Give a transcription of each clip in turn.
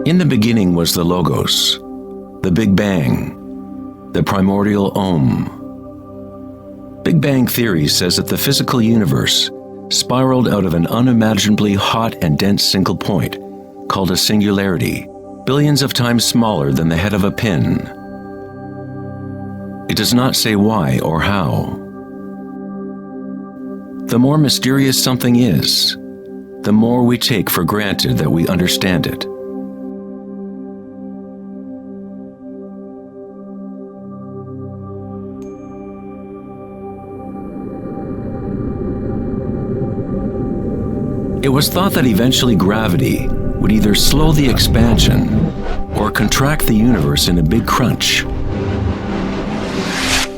In the beginning was the Logos, the Big Bang, the primordial Om. Big Bang theory says that the physical universe spiraled out of an unimaginably hot and dense single point, called a singularity, billions of times smaller than the head of a pin. It does not say why or how. The more mysterious something is, the more we take for granted that we understand it. It was thought that eventually gravity would either slow the expansion or contract the universe in a big crunch.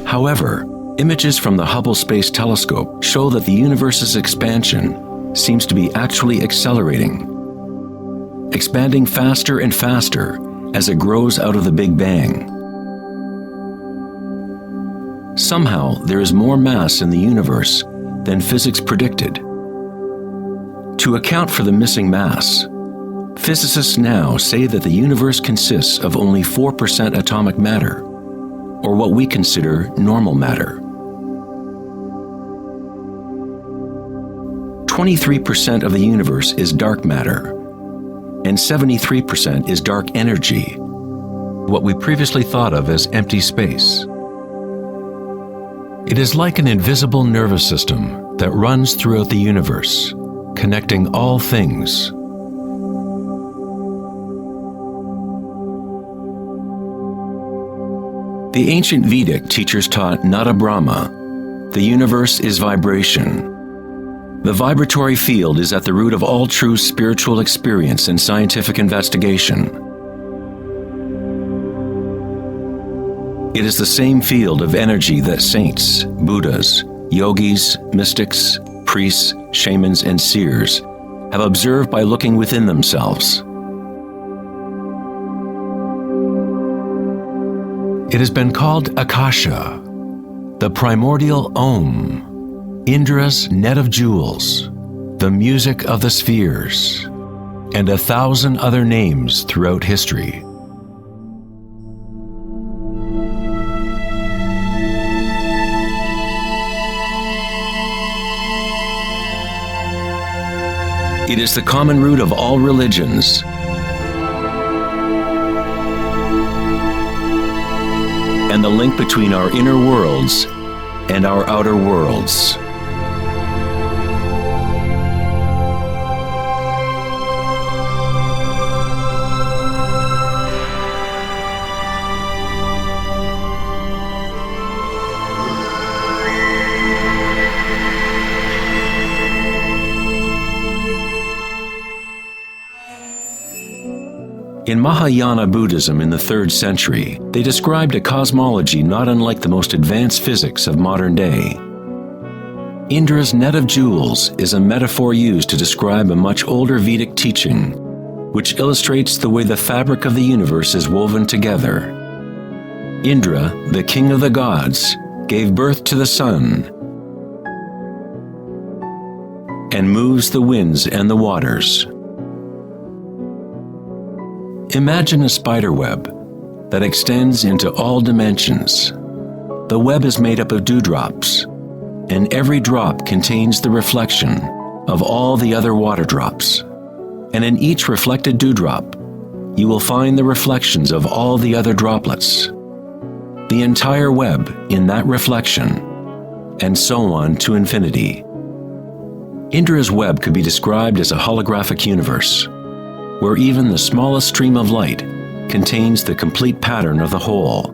However, images from the Hubble Space Telescope show that the universe's expansion seems to be actually accelerating, expanding faster and faster as it grows out of the Big Bang. Somehow, there is more mass in the universe than physics predicted. To account for the missing mass, physicists now say that the universe consists of only 4% atomic matter, or what we consider normal matter. 23% of the universe is dark matter, and 73% is dark energy, what we previously thought of as empty space. It is like an invisible nervous system that runs throughout the universe, connecting all things. The ancient Vedic teachers taught Nada Brahma, the universe is vibration. The vibratory field is at the root of all true spiritual experience and scientific investigation. It is the same field of energy that saints, Buddhas, yogis, mystics, priests, shamans, and seers have observed by looking within themselves. It has been called Akasha, the primordial Om, Indra's net of jewels, the music of the spheres, and 1,000 other names throughout history. It is the common root of all religions. And the link between our inner worlds and our outer worlds. In Mahayana Buddhism in the 3rd century, they described a cosmology not unlike the most advanced physics of modern day. Indra's net of jewels is a metaphor used to describe a much older Vedic teaching, which illustrates the way the fabric of the universe is woven together. Indra, the king of the gods, gave birth to the sun and moves the winds and the waters. Imagine a spider web that extends into all dimensions. The web is made up of dewdrops, and every drop contains the reflection of all the other water drops. And in each reflected dewdrop, you will find the reflections of all the other droplets. The entire web in that reflection, and so on to infinity. Indra's web could be described as a holographic universe, where even the smallest stream of light contains the complete pattern of the whole.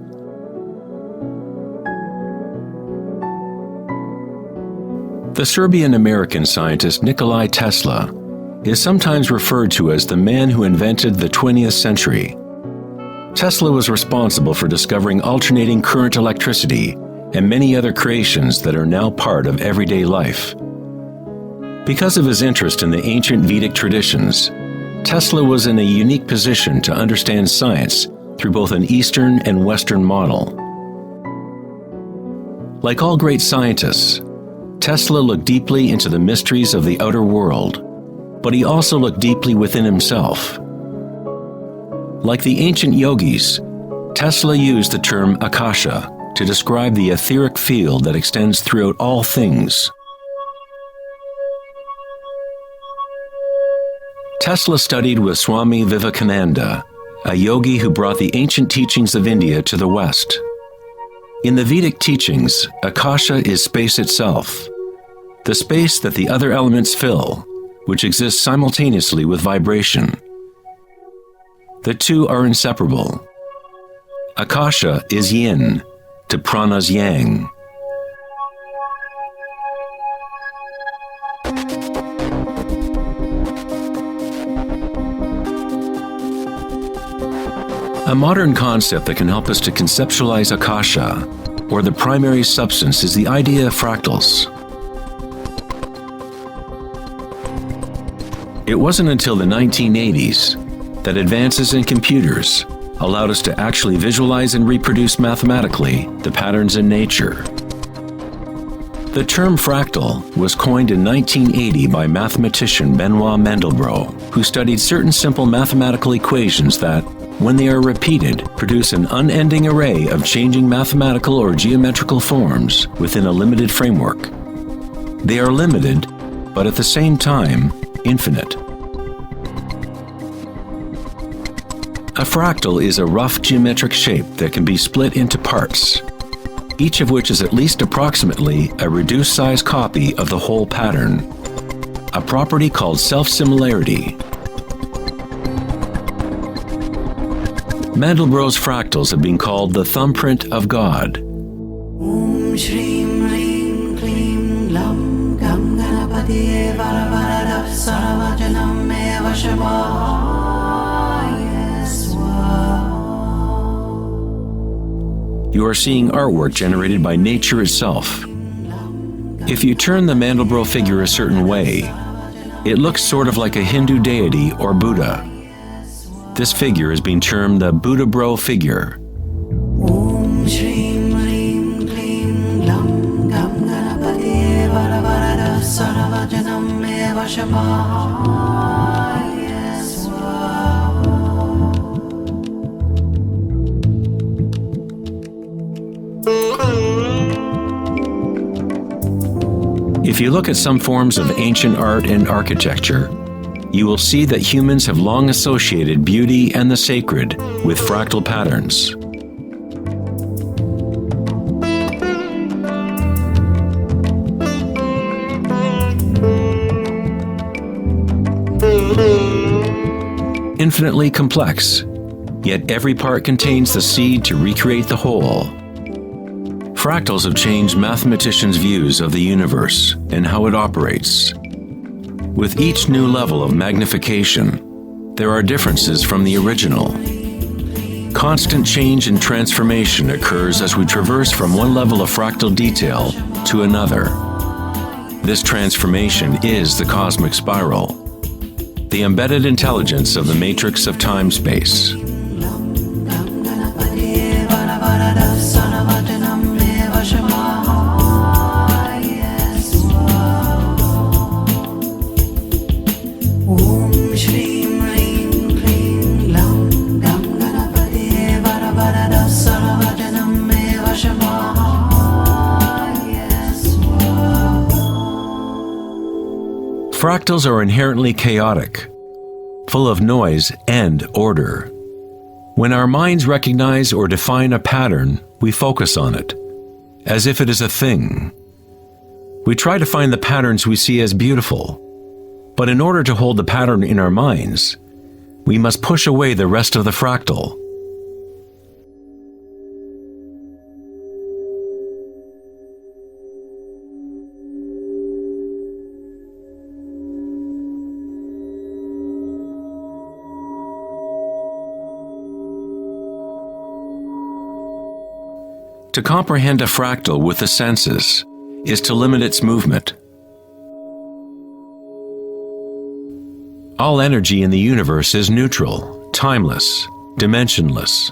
The Serbian-American scientist Nikola Tesla is sometimes referred to as the man who invented the 20th century. Tesla was responsible for discovering alternating current electricity and many other creations that are now part of everyday life. Because of his interest in the ancient Vedic traditions, Tesla was in a unique position to understand science through both an Eastern and Western model. Like all great scientists, Tesla looked deeply into the mysteries of the outer world, but he also looked deeply within himself. Like the ancient yogis, Tesla used the term akasha to describe the etheric field that extends throughout all things. Tesla studied with Swami Vivekananda, a yogi who brought the ancient teachings of India to the West. In the Vedic teachings, akasha is space itself, the space that the other elements fill, which exists simultaneously with vibration. The two are inseparable. Akasha is yin to prana's yang. A modern concept that can help us to conceptualize akasha, or the primary substance, is the idea of fractals. It wasn't until the 1980s that advances in computers allowed us to actually visualize and reproduce mathematically the patterns in nature. The term fractal was coined in 1980 by mathematician Benoit Mandelbrot, who studied certain simple mathematical equations that, when they are repeated, produce an unending array of changing mathematical or geometrical forms within a limited framework. They are limited, but at the same time, infinite. A fractal is a rough geometric shape that can be split into parts, each of which is at least approximately a reduced size copy of the whole pattern, a property called self-similarity. Mandelbrot's fractals have been called the thumbprint of God. You are seeing artwork generated by nature itself. If you turn the Mandelbrot figure a certain way, it looks sort of like a Hindu deity or Buddha. This figure is being termed the Buddha-bro figure. If you look at some forms of ancient art and architecture, you will see that humans have long associated beauty and the sacred with fractal patterns. Infinitely complex, yet every part contains the seed to recreate the whole. Fractals have changed mathematicians' views of the universe and how it operates. With each new level of magnification, there are differences from the original. Constant change and transformation occurs as we traverse from one level of fractal detail to another. This transformation is the cosmic spiral, the embedded intelligence of the matrix of time-space. Fractals are inherently chaotic, full of noise and order. When our minds recognize or define a pattern, we focus on it, as if it is a thing. We try to find the patterns we see as beautiful, but in order to hold the pattern in our minds, we must push away the rest of the fractal. To comprehend a fractal with the senses is to limit its movement. All energy in the universe is neutral, timeless, dimensionless.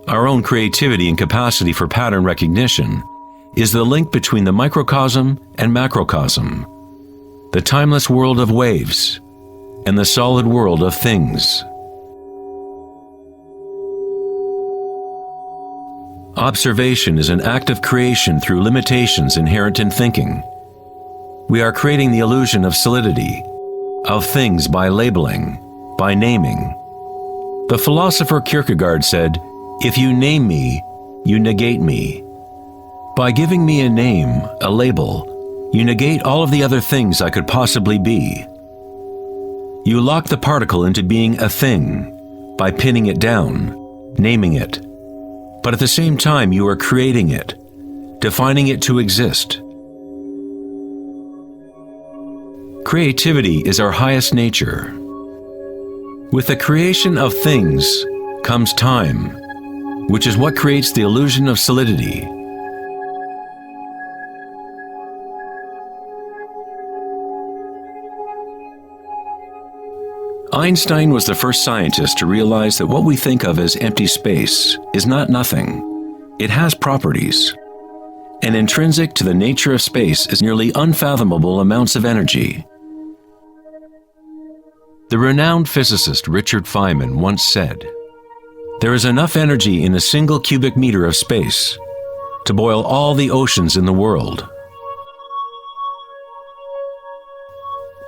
Our own creativity and capacity for pattern recognition is the link between the microcosm and macrocosm, the timeless world of waves and the solid world of things. Observation is an act of creation through limitations inherent in thinking. We are creating the illusion of solidity, of things by labeling, by naming. The philosopher Kierkegaard said, "If you name me, you negate me." By giving me a name, a label, you negate all of the other things I could possibly be. You lock the particle into being a thing by pinning it down, naming it. But at the same time, you are creating it, defining it to exist. Creativity is our highest nature. With the creation of things comes time, which is what creates the illusion of solidity. Einstein was the first scientist to realize that what we think of as empty space is not nothing. It has properties. And intrinsic to the nature of space is nearly unfathomable amounts of energy. The renowned physicist Richard Feynman once said, "There is enough energy in a single cubic meter of space to boil all the oceans in the world."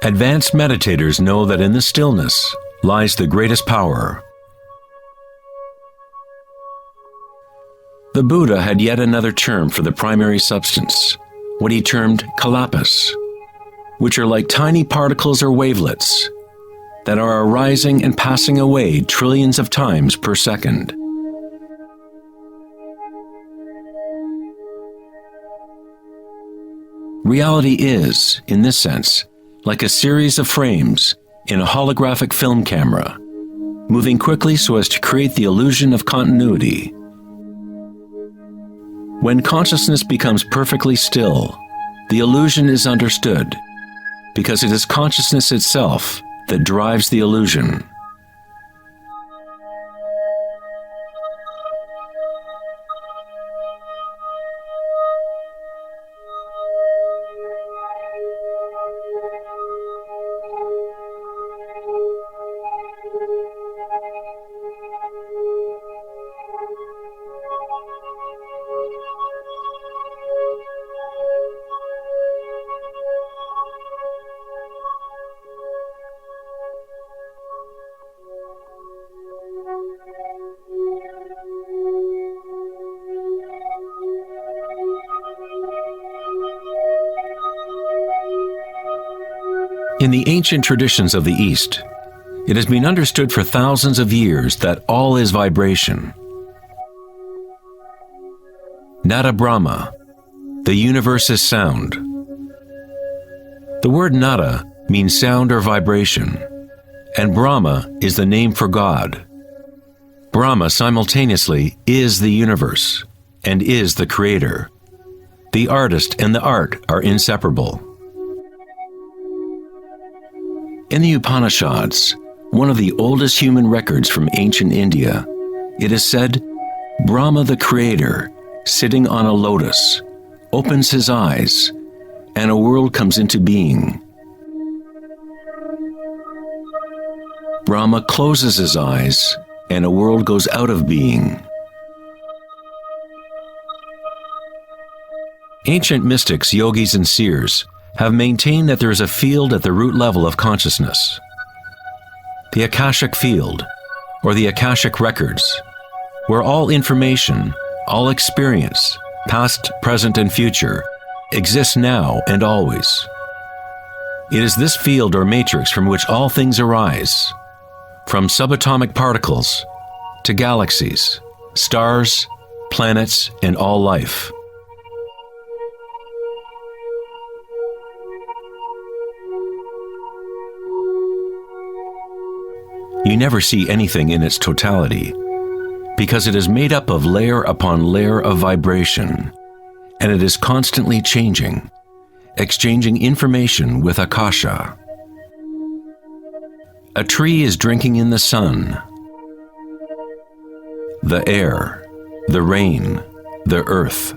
Advanced meditators know that in the stillness lies the greatest power. The Buddha had yet another term for the primary substance, what he termed kalapas, which are like tiny particles or wavelets that are arising and passing away trillions of times per second. Reality is, in this sense, like a series of frames in a holographic film camera, moving quickly so as to create the illusion of continuity. When consciousness becomes perfectly still, the illusion is understood, because it is consciousness itself that drives the illusion. In the ancient traditions of the East, it has been understood for thousands of years that all is vibration. Nada Brahma, the universe is sound. The word nada means sound or vibration, and Brahma is the name for God. Brahma simultaneously is the universe and is the creator. The artist and the art are inseparable. In the Upanishads, one of the oldest human records from ancient India, it is said, Brahma the creator, sitting on a lotus, opens his eyes, and a world comes into being. Brahma closes his eyes, and a world goes out of being. Ancient mystics, yogis, and seers have maintained that there is a field at the root level of consciousness. The Akashic field, or the Akashic records, where all information, all experience, past, present, and future, exists now and always. It is this field or matrix from which all things arise, from subatomic particles to galaxies, stars, planets, and all life. You never see anything in its totality, because it is made up of layer upon layer of vibration, and it is constantly changing, exchanging information with Akasha. A tree is drinking in the sun, the air, the rain, the earth.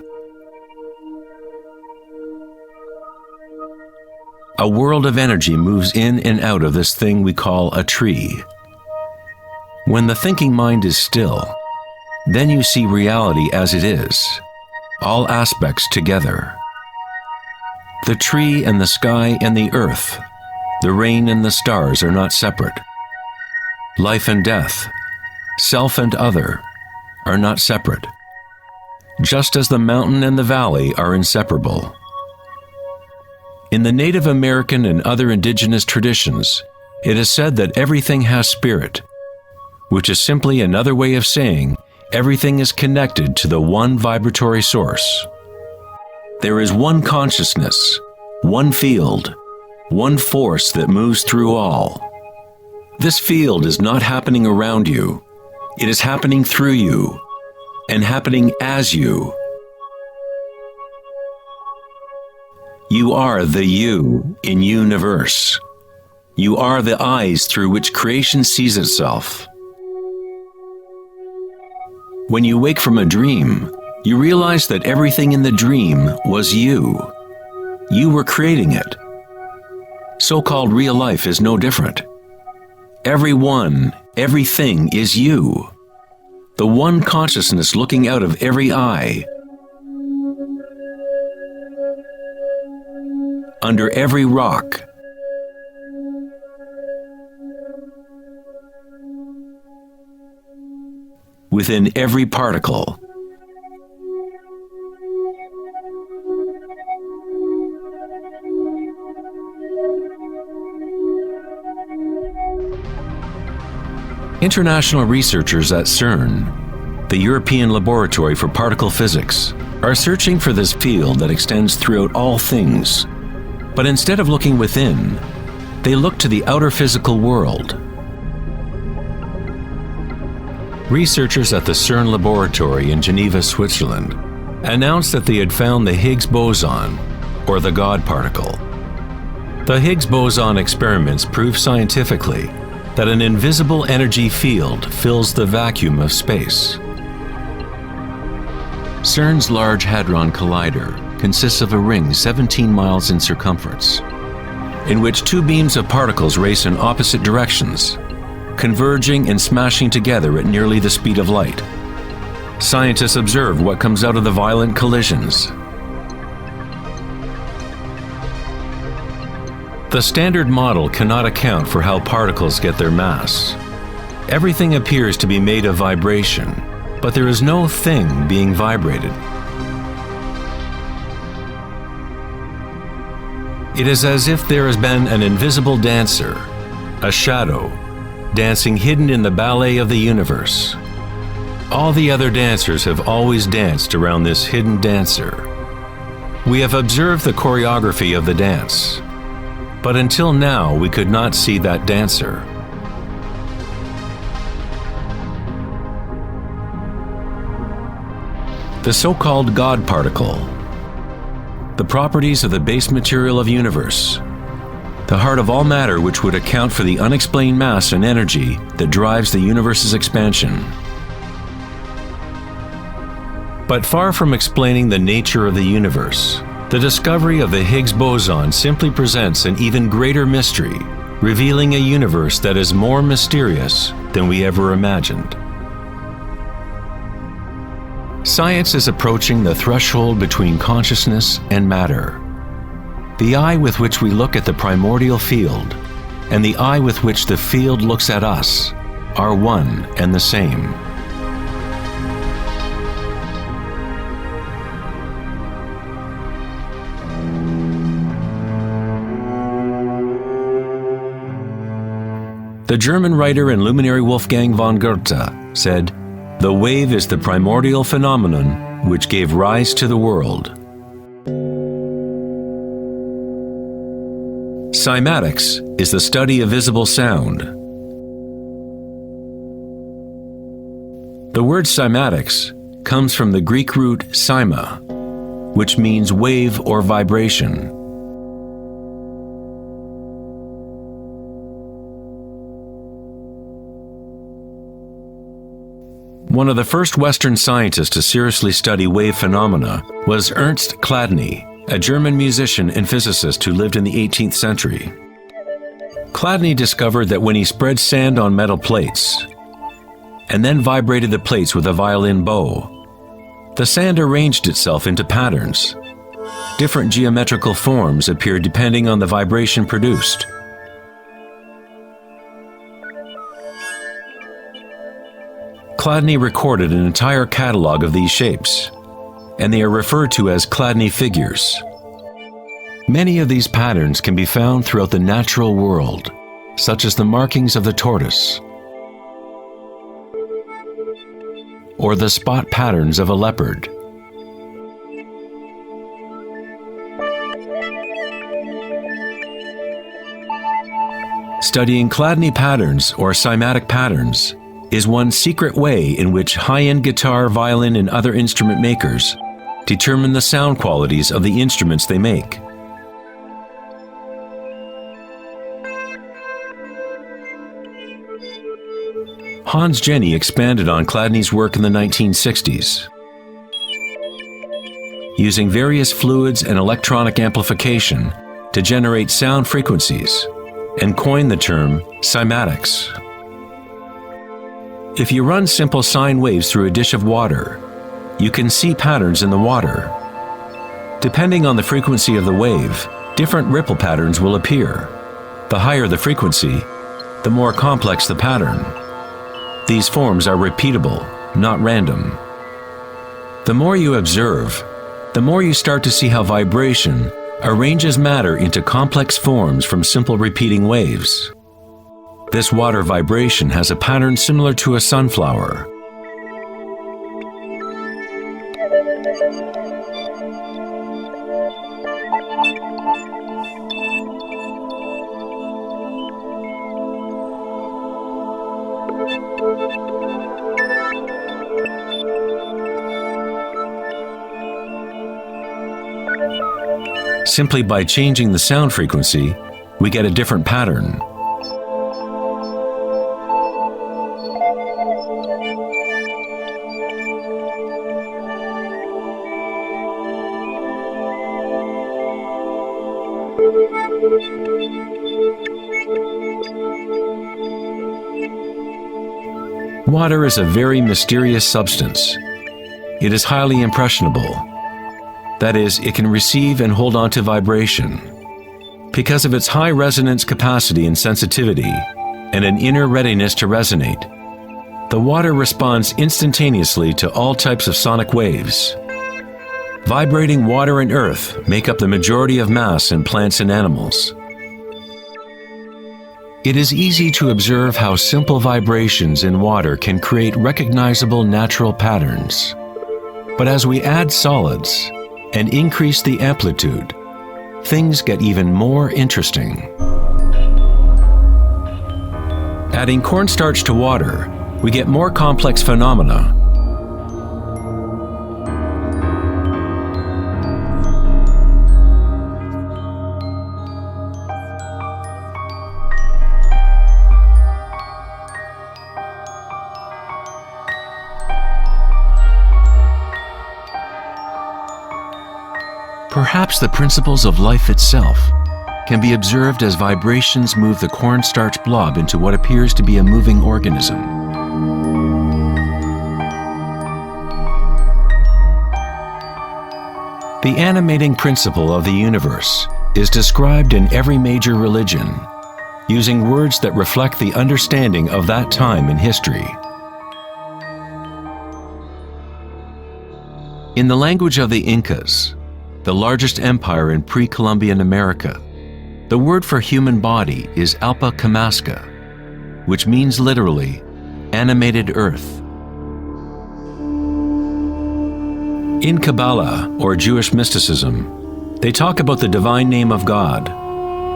a world of energy moves in and out of this thing we call a tree. When the thinking mind is still, then you see reality as it is, all aspects together. The tree and the sky and the earth, the rain and the stars are not separate. Life and death, self and other, are not separate, just as the mountain and the valley are inseparable. In the Native American and other indigenous traditions, it is said that everything has spirit, which is simply another way of saying everything is connected to the one vibratory source. There is one consciousness, one field, one force that moves through all. This field is not happening around you, it is happening through you, and happening as you. You are the you in universe. You are the eyes through which creation sees itself. When you wake from a dream, you realize that everything in the dream was you. You were creating it. So-called real life is no different. Everyone, everything is you. The one consciousness looking out of every eye. Under every rock. Within every particle. International researchers at 𝐶ERN, the European Laboratory for Particle Physics, are searching for this field that extends throughout all things. But instead of looking within, they look to the outer physical world. Researchers at the 𝐶ERN laboratory in Geneva, Switzerland, announced that they had found the Higgs boson, or the God particle. The Higgs boson experiments prove scientifically that an invisible energy field fills the vacuum of space. 𝐶ERN's Large Hadron Collider consists of a ring 17 miles in circumference, in which two beams of particles race in opposite directions, converging and smashing together at nearly the speed of light. Scientists observe what comes out of the violent collisions. The standard model cannot account for how particles get their mass. Everything appears to be made of vibration, but there is no thing being vibrated. It is as if there has been an invisible dancer, a shadow, dancing hidden in the ballet of the universe. All the other dancers have always danced around this hidden dancer. We have observed the choreography of the dance, but until now we could not see that dancer. The so-called God particle, the properties of the base material of universe, the heart of all matter which would account for the unexplained mass and energy that drives the universe's expansion. But far from explaining the nature of the universe, the discovery of the Higgs boson simply presents an even greater mystery, revealing a universe that is more mysterious than we ever imagined. Science is approaching the threshold between consciousness and matter. The eye with which we look at the primordial field and the eye with which the field looks at us are one and the same. The German writer and luminary Wolfgang von Goethe said, "The wave is the primordial phenomenon which gave rise to the world." Cymatics is the study of visible sound. The word cymatics comes from the Greek root cyma, which means wave or vibration. One of the first Western scientists to seriously study wave phenomena was Ernst Chladni, a German musician and physicist who lived in the 18th century. Chladni discovered that when he spread sand on metal plates and then vibrated the plates with a violin bow, the sand arranged itself into patterns. Different geometrical forms appeared depending on the vibration produced. Chladni recorded an entire catalog of these shapes, and they are referred to as Chladni figures. Many of these patterns can be found throughout the natural world, such as the markings of the tortoise, or the spot patterns of a leopard. Studying Chladni patterns or cymatic patterns is one secret way in which high-end guitar, violin, and other instrument makers determine the sound qualities of the instruments they make. Hans Jenny expanded on Chladni's work in the 1960s. Using various fluids and electronic amplification to generate sound frequencies, and coined the term cymatics. If you run simple sine waves through a dish of water, you can see patterns in the water. Depending on the frequency of the wave, different ripple patterns will appear. The higher the frequency, the more complex the pattern. These forms are repeatable, not random. The more you observe, the more you start to see how vibration arranges matter into complex forms from simple repeating waves. This water vibration has a pattern similar to a sunflower. Simply by changing the sound frequency, we get a different pattern. Water is a very mysterious substance. It is highly impressionable. That is, it can receive and hold on to vibration. Because of its high resonance capacity and sensitivity, and an inner readiness to resonate, the water responds instantaneously to all types of sonic waves. Vibrating water and earth make up the majority of mass in plants and animals. It is easy to observe how simple vibrations in water can create recognizable natural patterns. But as we add solids and increase the amplitude, things get even more interesting. Adding cornstarch to water, we get more complex phenomena. Perhaps the principles of life itself can be observed as vibrations move the cornstarch blob into what appears to be a moving organism. The animating principle of the universe is described in every major religion, using words that reflect the understanding of that time in history. In the language of the Incas, the largest empire in pre-Columbian America, the word for human body is Alpa Camasca, which means literally, animated earth. In Kabbalah, or Jewish mysticism, they talk about the divine name of God,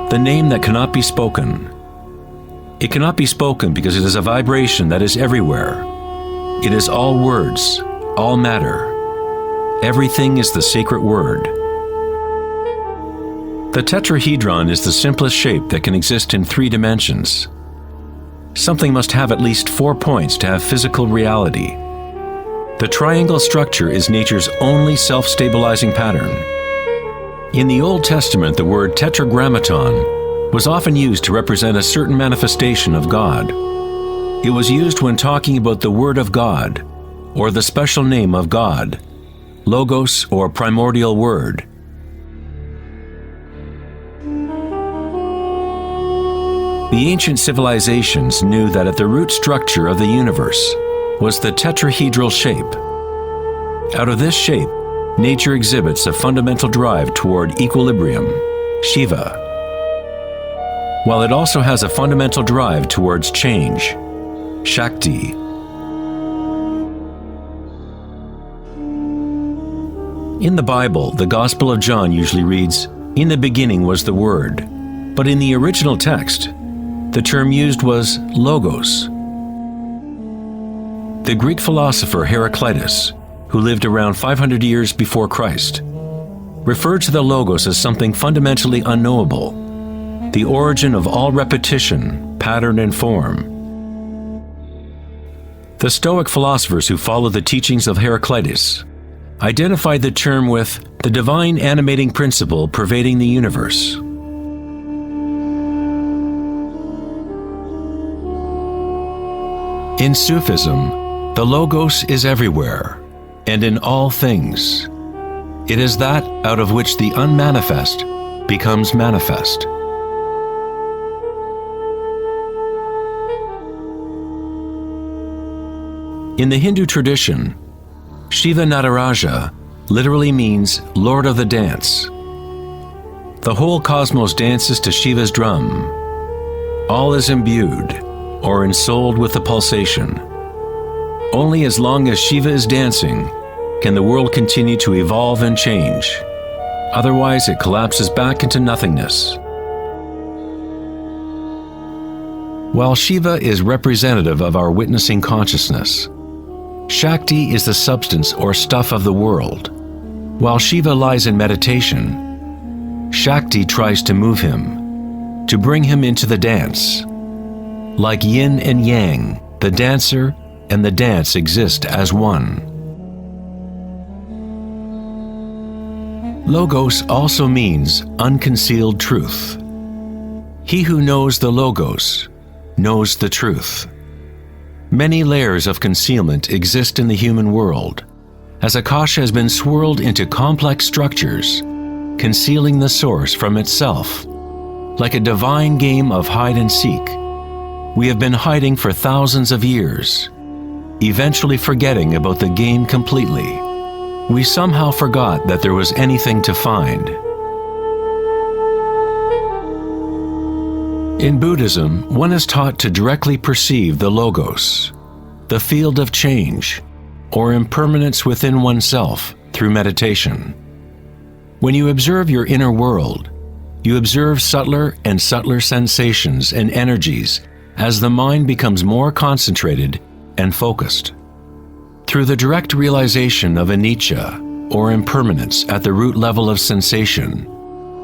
the name that cannot be spoken. It cannot be spoken because it is a vibration that is everywhere. It is all words, all matter. Everything is the sacred word. The tetrahedron is the simplest shape that can exist in 3 dimensions. Something must have at least 4 points to have physical reality. The triangle structure is nature's only self-stabilizing pattern. In the Old Testament, the word tetragrammaton was often used to represent a certain manifestation of God. It was used when talking about the Word of God, or the special name of God, Logos or primordial Word. The ancient civilizations knew that at the root structure of the universe was the tetrahedral shape. Out of this shape, nature exhibits a fundamental drive toward equilibrium, Shiva, while it also has a fundamental drive towards change, Shakti. In the Bible, the Gospel of John usually reads, "In the beginning was the Word," but in the original text, the term used was logos. The Greek philosopher Heraclitus, who lived around 500 years before Christ, referred to the logos as something fundamentally unknowable, the origin of all repetition, pattern, and form. The Stoic philosophers who followed the teachings of Heraclitus identified the term with the divine animating principle pervading the universe. In Sufism, the Logos is everywhere and in all things. It is that out of which the unmanifest becomes manifest. In the Hindu tradition, Shiva Nataraja literally means Lord of the Dance. The whole cosmos dances to Shiva's drum. All is imbued or ensouled with the pulsation. Only as long as Shiva is dancing can the world continue to evolve and change. Otherwise, it collapses back into nothingness. While Shiva is representative of our witnessing consciousness, Shakti is the substance or stuff of the world. While Shiva lies in meditation, Shakti tries to move him, to bring him into the dance. Like yin and yang, the dancer and the dance exist as one. Logos also means unconcealed truth. He who knows the Logos knows the truth. Many layers of concealment exist in the human world, as Akasha has been swirled into complex structures, concealing the source from itself. Like a divine game of hide and seek, we have been hiding for thousands of years, eventually forgetting about the game completely. We somehow forgot that there was anything to find. In Buddhism, one is taught to directly perceive the Logos, the field of change, or impermanence within oneself through meditation. When you observe your inner world, you observe subtler and subtler sensations and energies as the mind becomes more concentrated and focused. Through the direct realization of anicca, or impermanence at the root level of sensation,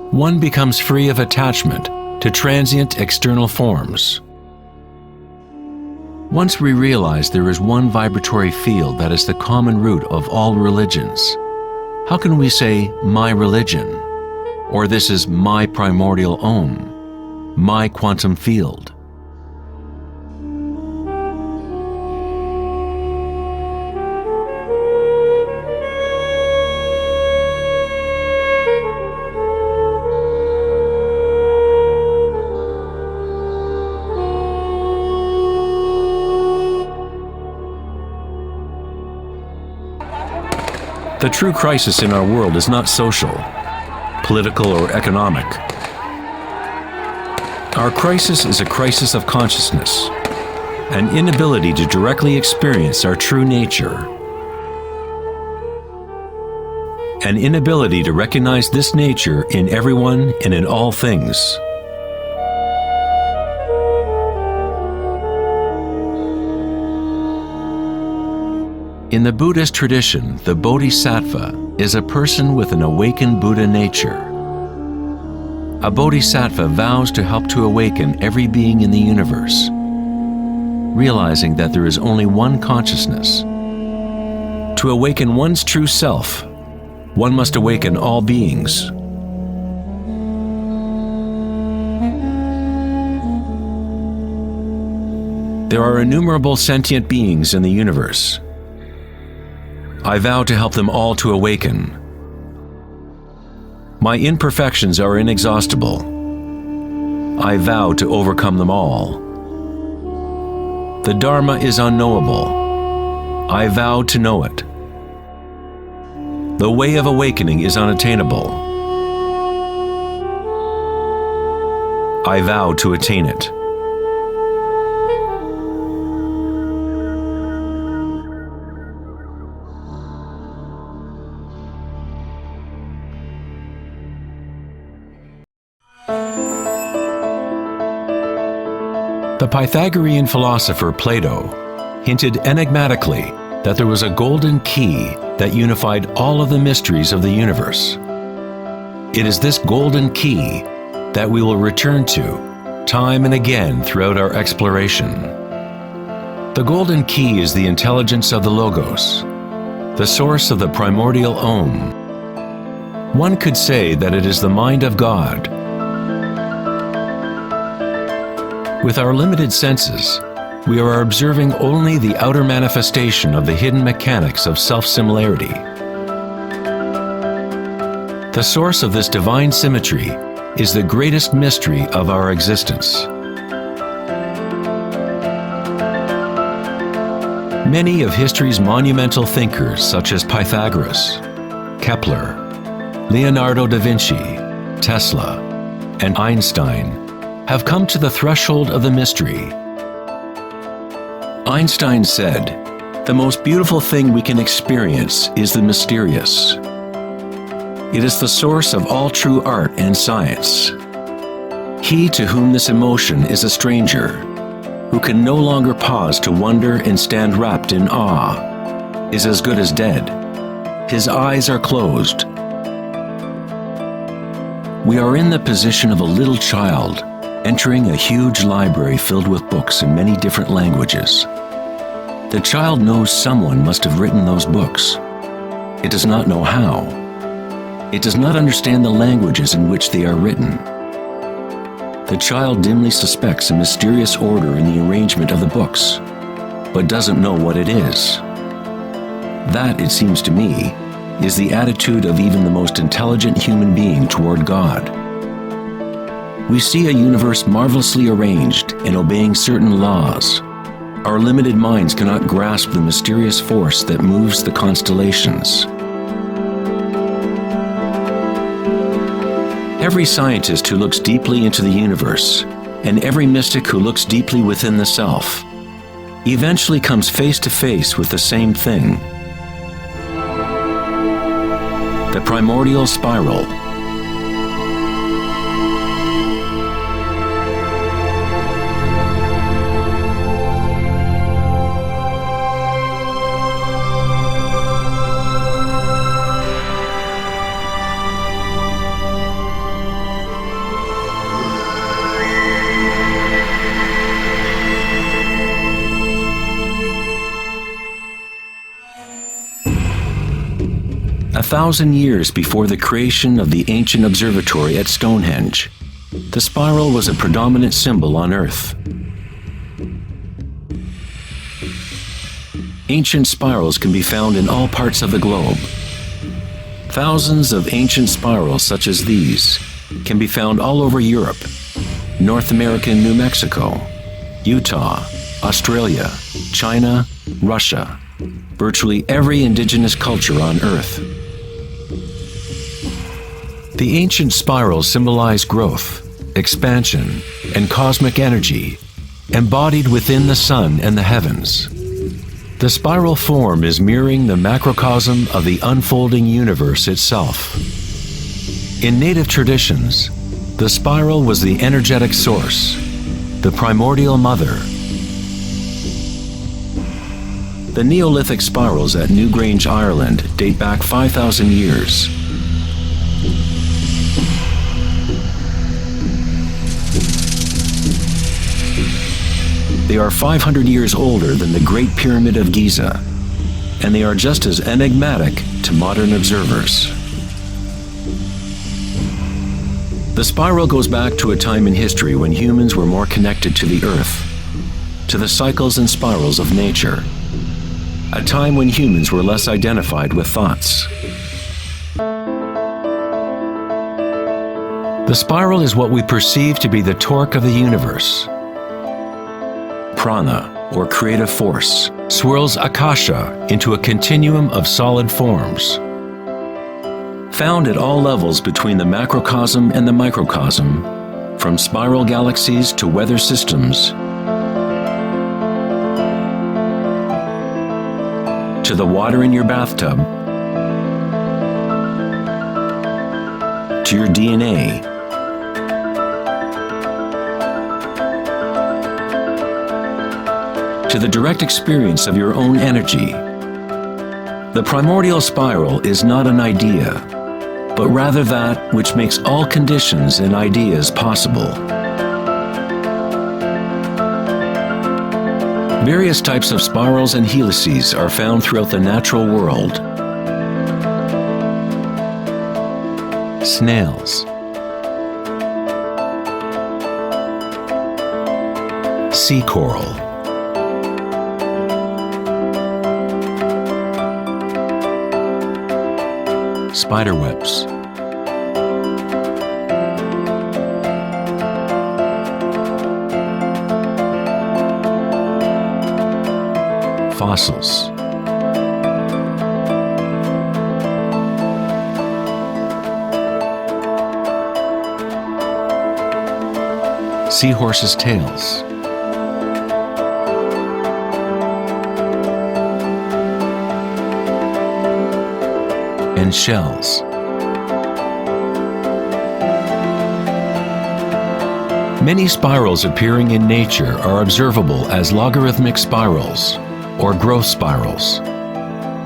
one becomes free of attachment to transient external forms. Once we realize there is one vibratory field that is the common root of all religions, how can we say, "my religion," or "this is my primordial Om, my quantum field"? The true crisis in our world is not social, political, or economic. Our crisis is a crisis of consciousness, an inability to directly experience our true nature, an inability to recognize this nature in everyone and in all things. In the Buddhist tradition, the Bodhisattva is a person with an awakened Buddha nature. A Bodhisattva vows to help to awaken every being in the universe, realizing that there is only one consciousness. To awaken one's true self, one must awaken all beings, There are innumerable sentient beings in the universe. I vow to help them all to awaken. My imperfections are inexhaustible. I vow to overcome them all. The Dharma is unknowable. I vow to know it. The way of awakening is unattainable. I vow to attain it. The Pythagorean philosopher Plato hinted enigmatically that there was a golden key that unified all of the mysteries of the universe. It is this golden key that we will return to time and again throughout our exploration. The golden key is the intelligence of the Logos, the source of the primordial Om. One could say that it is the mind of God. With our limited senses, we are observing only the outer manifestation of the hidden mechanics of self-similarity. The source of this divine symmetry is the greatest mystery of our existence. Many of history's monumental thinkers, such as Pythagoras, Kepler, Leonardo da Vinci, Tesla, and Einstein, have come to the threshold of the mystery. Einstein said, "The most beautiful thing we can experience is the mysterious. It is the source of all true art and science. He to whom this emotion is a stranger, who can no longer pause to wonder and stand wrapped in awe, is as good as dead. His eyes are closed." We are in the position of a little child entering a huge library filled with books in many different languages. The child knows someone must have written those books. It does not know how. It does not understand the languages in which they are written. The child dimly suspects a mysterious order in the arrangement of the books, but doesn't know what it is. That, it seems to me, is the attitude of even the most intelligent human being toward God. We see a universe marvelously arranged and obeying certain laws. Our limited minds cannot grasp the mysterious force that moves the constellations. Every scientist who looks deeply into the universe, and every mystic who looks deeply within the self, eventually comes face to face with the same thing: the primordial spiral. A 1,000 years before the creation of the ancient observatory at Stonehenge, the spiral was a predominant symbol on Earth. Ancient spirals can be found in all parts of the globe. Thousands of ancient spirals such as these can be found all over Europe, North America and New Mexico, Utah, Australia, China, Russia, virtually every indigenous culture on Earth. The ancient spirals symbolize growth, expansion, and cosmic energy, embodied within the sun and the heavens. The spiral form is mirroring the macrocosm of the unfolding universe itself. In native traditions, the spiral was the energetic source, the primordial mother. The Neolithic spirals at Newgrange, Ireland date back 5,000 years. They are 500 years older than the Great Pyramid of Giza, and they are just as enigmatic to modern observers. The spiral goes back to a time in history when humans were more connected to the Earth, to the cycles and spirals of nature, a time when humans were less identified with thoughts. The spiral is what we perceive to be the torque of the universe. Prana, or creative force, swirls akasha into a continuum of solid forms. Found at all levels between the macrocosm and the microcosm, from spiral galaxies to weather systems, to the water in your bathtub, to your DNA, to the direct experience of your own energy. The primordial spiral is not an idea, but rather that which makes all conditions and ideas possible. Various types of spirals and helices are found throughout the natural world. Snails, sea coral, spider webs, fossils, seahorses' tails, and shells. Many spirals appearing in nature are observable as logarithmic spirals, or growth spirals.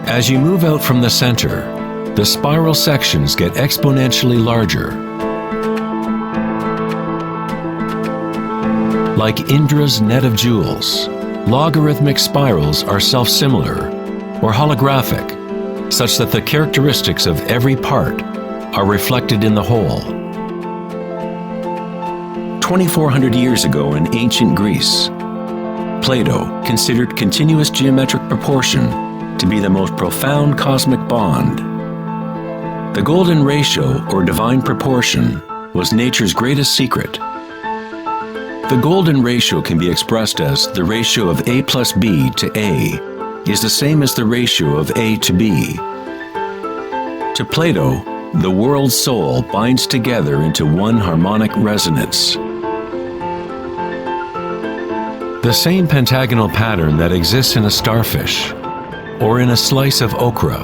As you move out from the center, the spiral sections get exponentially larger. Like Indra's net of jewels, logarithmic spirals are self-similar, or holographic, such that the characteristics of every part are reflected in the whole. 2,400 years ago in ancient Greece, Plato considered continuous geometric proportion to be the most profound cosmic bond. The golden ratio, or divine proportion, was nature's greatest secret. The golden ratio can be expressed as the ratio of A plus B to A is the same as the ratio of A to B. To Plato, the world's soul binds together into one harmonic resonance. The same pentagonal pattern that exists in a starfish or in a slice of okra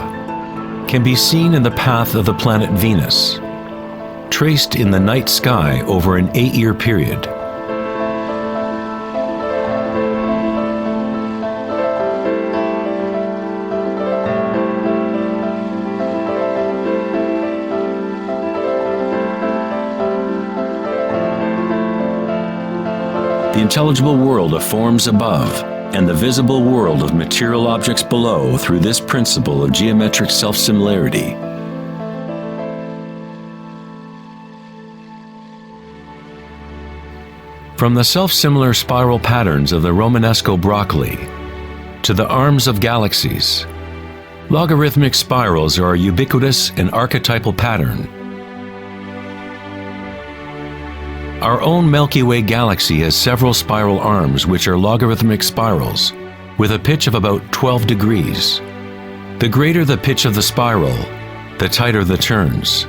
can be seen in the path of the planet Venus, traced in the night sky over an 8-year period. The intelligible world of forms above and the visible world of material objects below through this principle of geometric self-similarity. From the self-similar spiral patterns of the Romanesco broccoli to the arms of galaxies, logarithmic spirals are a ubiquitous and archetypal pattern. Our own Milky Way galaxy has several spiral arms which are logarithmic spirals with a pitch of about 12 degrees. The greater the pitch of the spiral, the tighter the turns.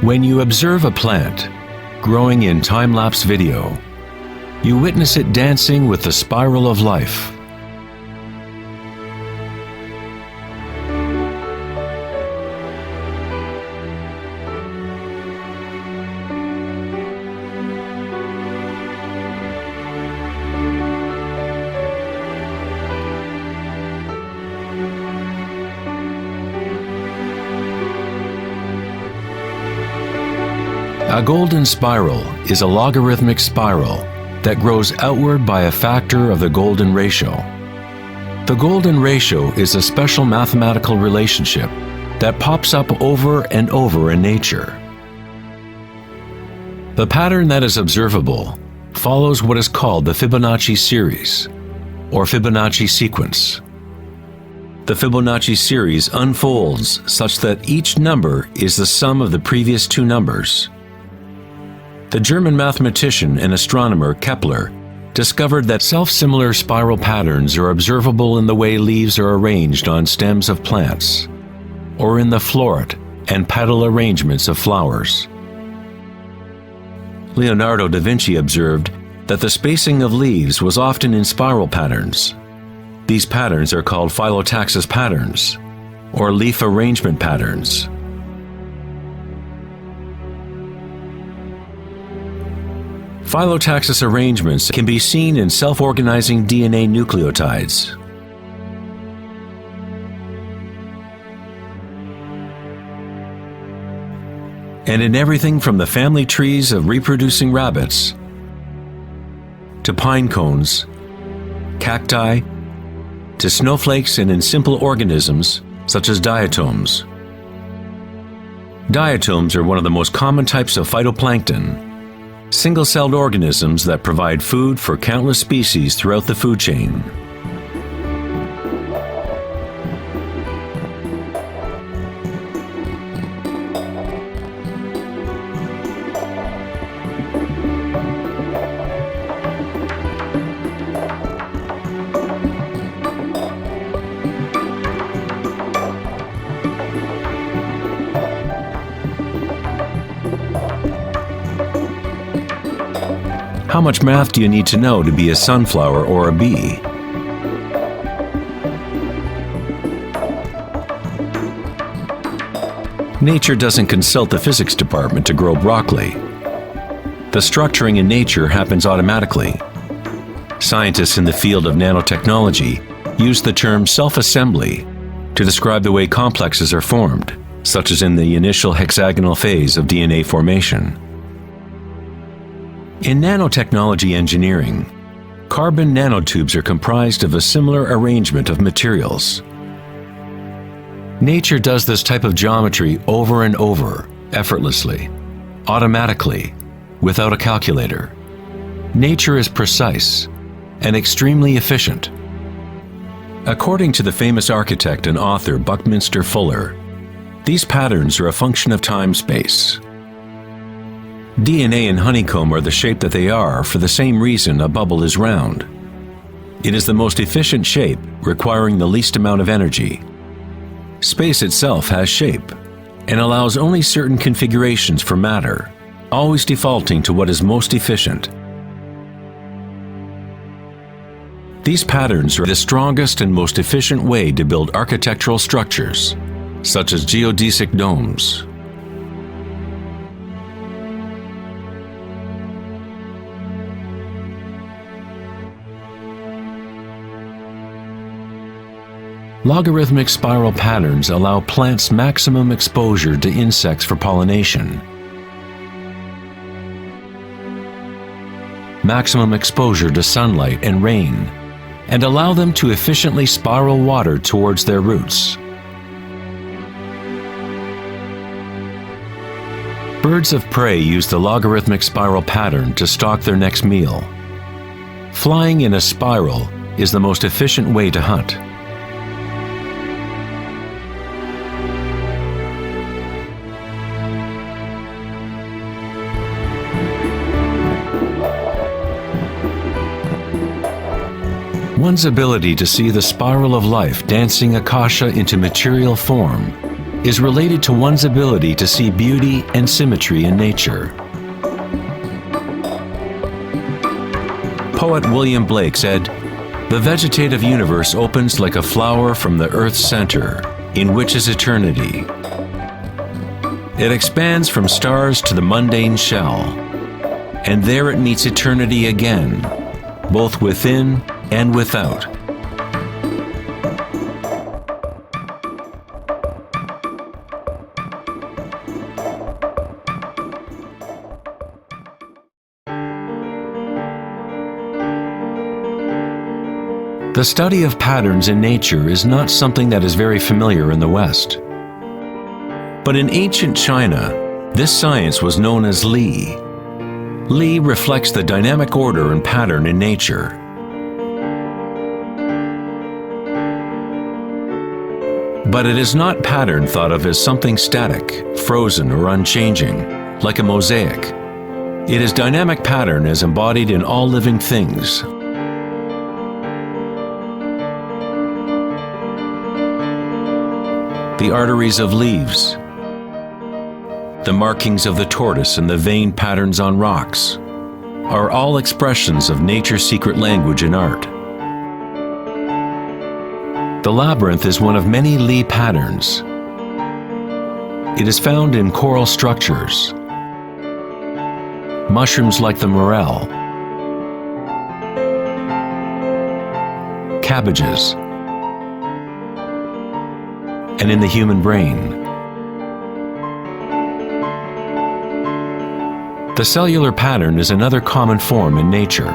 When you observe a plant growing in time-lapse video, you witness it dancing with the spiral of life. A golden spiral is a logarithmic spiral that grows outward by a factor of the golden ratio. The golden ratio is a special mathematical relationship that pops up over and over in nature. The pattern that is observable follows what is called the Fibonacci series, or Fibonacci sequence. The Fibonacci series unfolds such that each number is the sum of the previous two numbers. The German mathematician and astronomer Kepler discovered that self-similar spiral patterns are observable in the way leaves are arranged on stems of plants, or in the floret and petal arrangements of flowers. Leonardo da Vinci observed that the spacing of leaves was often in spiral patterns. These patterns are called phyllotaxis patterns, or leaf arrangement patterns. Phyllotaxis arrangements can be seen in self-organizing DNA nucleotides. And in everything from the family trees of reproducing rabbits to pine cones, cacti, to snowflakes, and in simple organisms such as diatoms. Diatoms are one of the most common types of phytoplankton, single-celled organisms that provide food for countless species throughout the food chain. How much math do you need to know to be a sunflower or a bee? Nature doesn't consult the physics department to grow broccoli. The structuring in nature happens automatically. Scientists in the field of nanotechnology use the term self-assembly to describe the way complexes are formed, such as in the initial hexagonal phase of DNA formation. In nanotechnology engineering, carbon nanotubes are comprised of a similar arrangement of materials. Nature does this type of geometry over and over, effortlessly, automatically, without a calculator. Nature is precise and extremely efficient. According to the famous architect and author Buckminster Fuller, these patterns are a function of time-space. DNA and honeycomb are the shape that they are for the same reason a bubble is round. It is the most efficient shape, requiring the least amount of energy. Space itself has shape and allows only certain configurations for matter, always defaulting to what is most efficient. These patterns are the strongest and most efficient way to build architectural structures, such as geodesic domes. Logarithmic spiral patterns allow plants maximum exposure to insects for pollination, maximum exposure to sunlight and rain, and allow them to efficiently spiral water towards their roots. Birds of prey use the logarithmic spiral pattern to stalk their next meal. Flying in a spiral is the most efficient way to hunt. One's ability to see the spiral of life dancing akasha into material form is related to one's ability to see beauty and symmetry in nature. Poet William Blake said, "The vegetative universe opens like a flower from the earth's center, in which is eternity. It expands from stars to the mundane shell, and there it meets eternity again, both within and without." The study of patterns in nature is not something that is very familiar in the West. But in ancient China, this science was known as Li, Li reflects the dynamic order and pattern in nature. But it is not pattern thought of as something static, frozen, or unchanging, like a mosaic. It is dynamic pattern as embodied in all living things. The arteries of leaves, the markings of the tortoise and the vein patterns on rocks are all expressions of nature's secret language in art. The labyrinth is one of many Li patterns. It is found in coral structures, mushrooms like the morel, cabbages, and in the human brain. The cellular pattern is another common form in nature.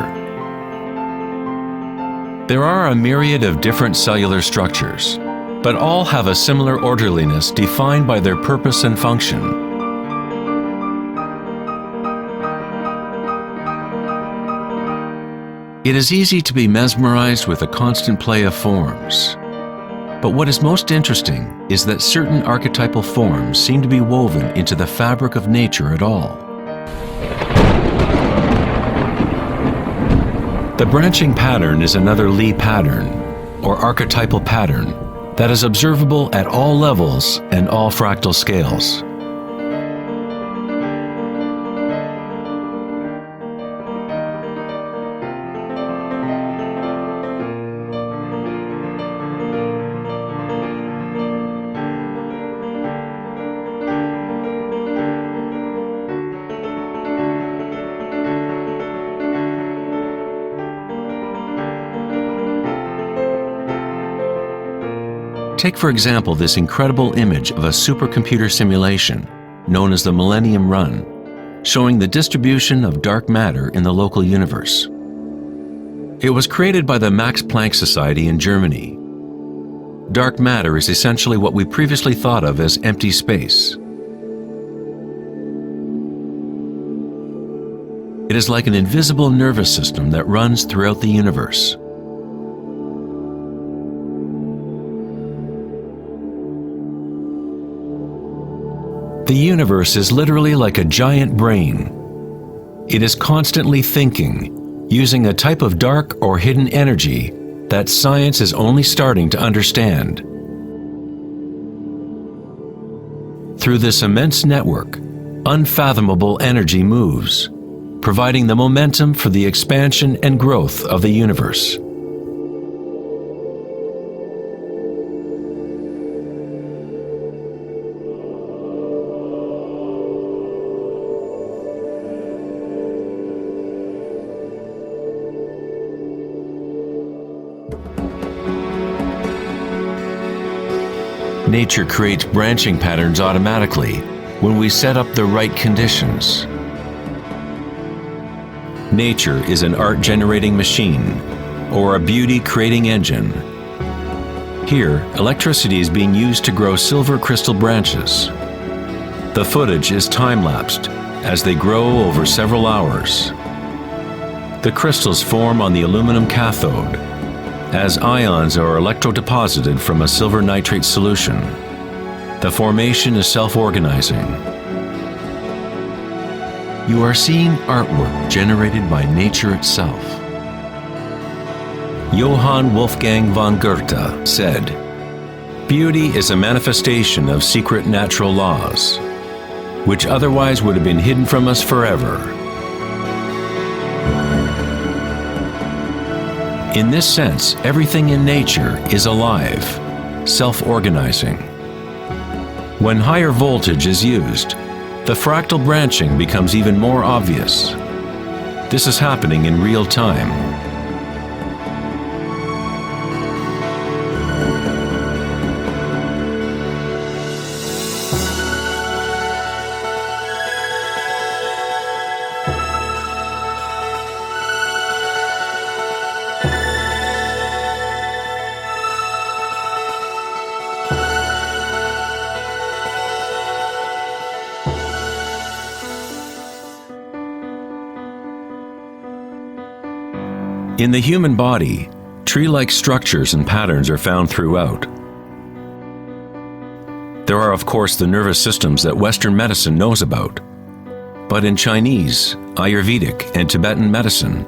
There are a myriad of different cellular structures, but all have a similar orderliness defined by their purpose and function. It is easy to be mesmerized with the constant play of forms. But what is most interesting is that certain archetypal forms seem to be woven into the fabric of nature at all. The branching pattern is another Li pattern, or archetypal pattern, that is observable at all levels and all fractal scales. Take, for example, this incredible image of a supercomputer simulation known as the Millennium Run, showing the distribution of dark matter in the local universe. It was created by the Max Planck Society in Germany. Dark matter is essentially what we previously thought of as empty space. It is like an invisible nervous system that runs throughout the universe. The universe is literally like a giant brain. It is constantly thinking, using a type of dark or hidden energy that science is only starting to understand. Through this immense network, unfathomable energy moves, providing the momentum for the expansion and growth of the universe. Nature creates branching patterns automatically when we set up the right conditions. Nature is an art-generating machine or a beauty-creating engine. Here, electricity is being used to grow silver crystal branches. The footage is time-lapsed as they grow over several hours. The crystals form on the aluminum cathode as ions are electrodeposited from a silver nitrate solution. The formation is self-organizing. You are seeing artwork generated by nature itself. Johann Wolfgang von Goethe said, "Beauty is a manifestation of secret natural laws, which otherwise would have been hidden from us forever." In this sense, everything in nature is alive, self-organizing. When higher voltage is used, the fractal branching becomes even more obvious. This is happening in real time. In the human body, tree-like structures and patterns are found throughout. There are, of course, the nervous systems that Western medicine knows about. But in Chinese, Ayurvedic, and Tibetan medicine,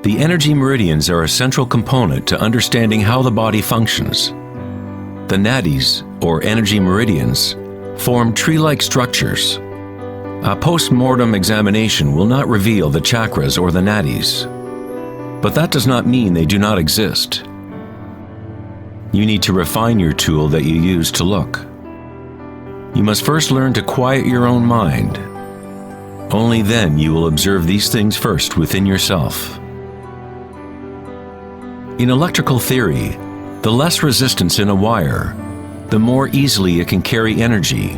the energy meridians are a central component to understanding how the body functions. The nadis, or energy meridians, form tree-like structures. A post-mortem examination will not reveal the chakras or the nadis. But that does not mean they do not exist. You need to refine your tool that you use to look. You must first learn to quiet your own mind. Only then you will observe these things first within yourself. In electrical theory, the less resistance in a wire, the more easily it can carry energy.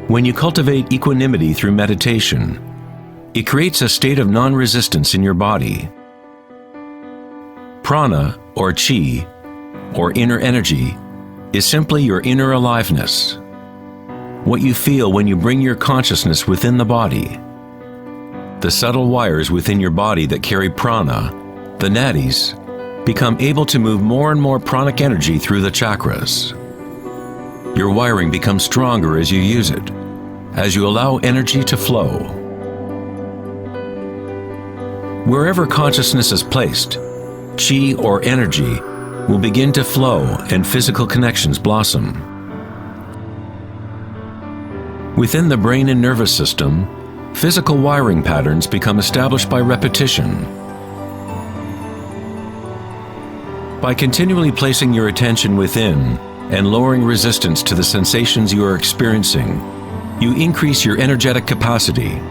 When you cultivate equanimity through meditation, it creates a state of non-resistance in your body. Prana, or chi, or inner energy, is simply your inner aliveness. What you feel when you bring your consciousness within the body. The subtle wires within your body that carry prana, the nadis, become able to move more and more pranic energy through the chakras. Your wiring becomes stronger as you use it, as you allow energy to flow. Wherever consciousness is placed, chi or energy will begin to flow and physical connections blossom. Within the brain and nervous system, physical wiring patterns become established by repetition. By continually placing your attention within and lowering resistance to the sensations you are experiencing, you increase your energetic capacity.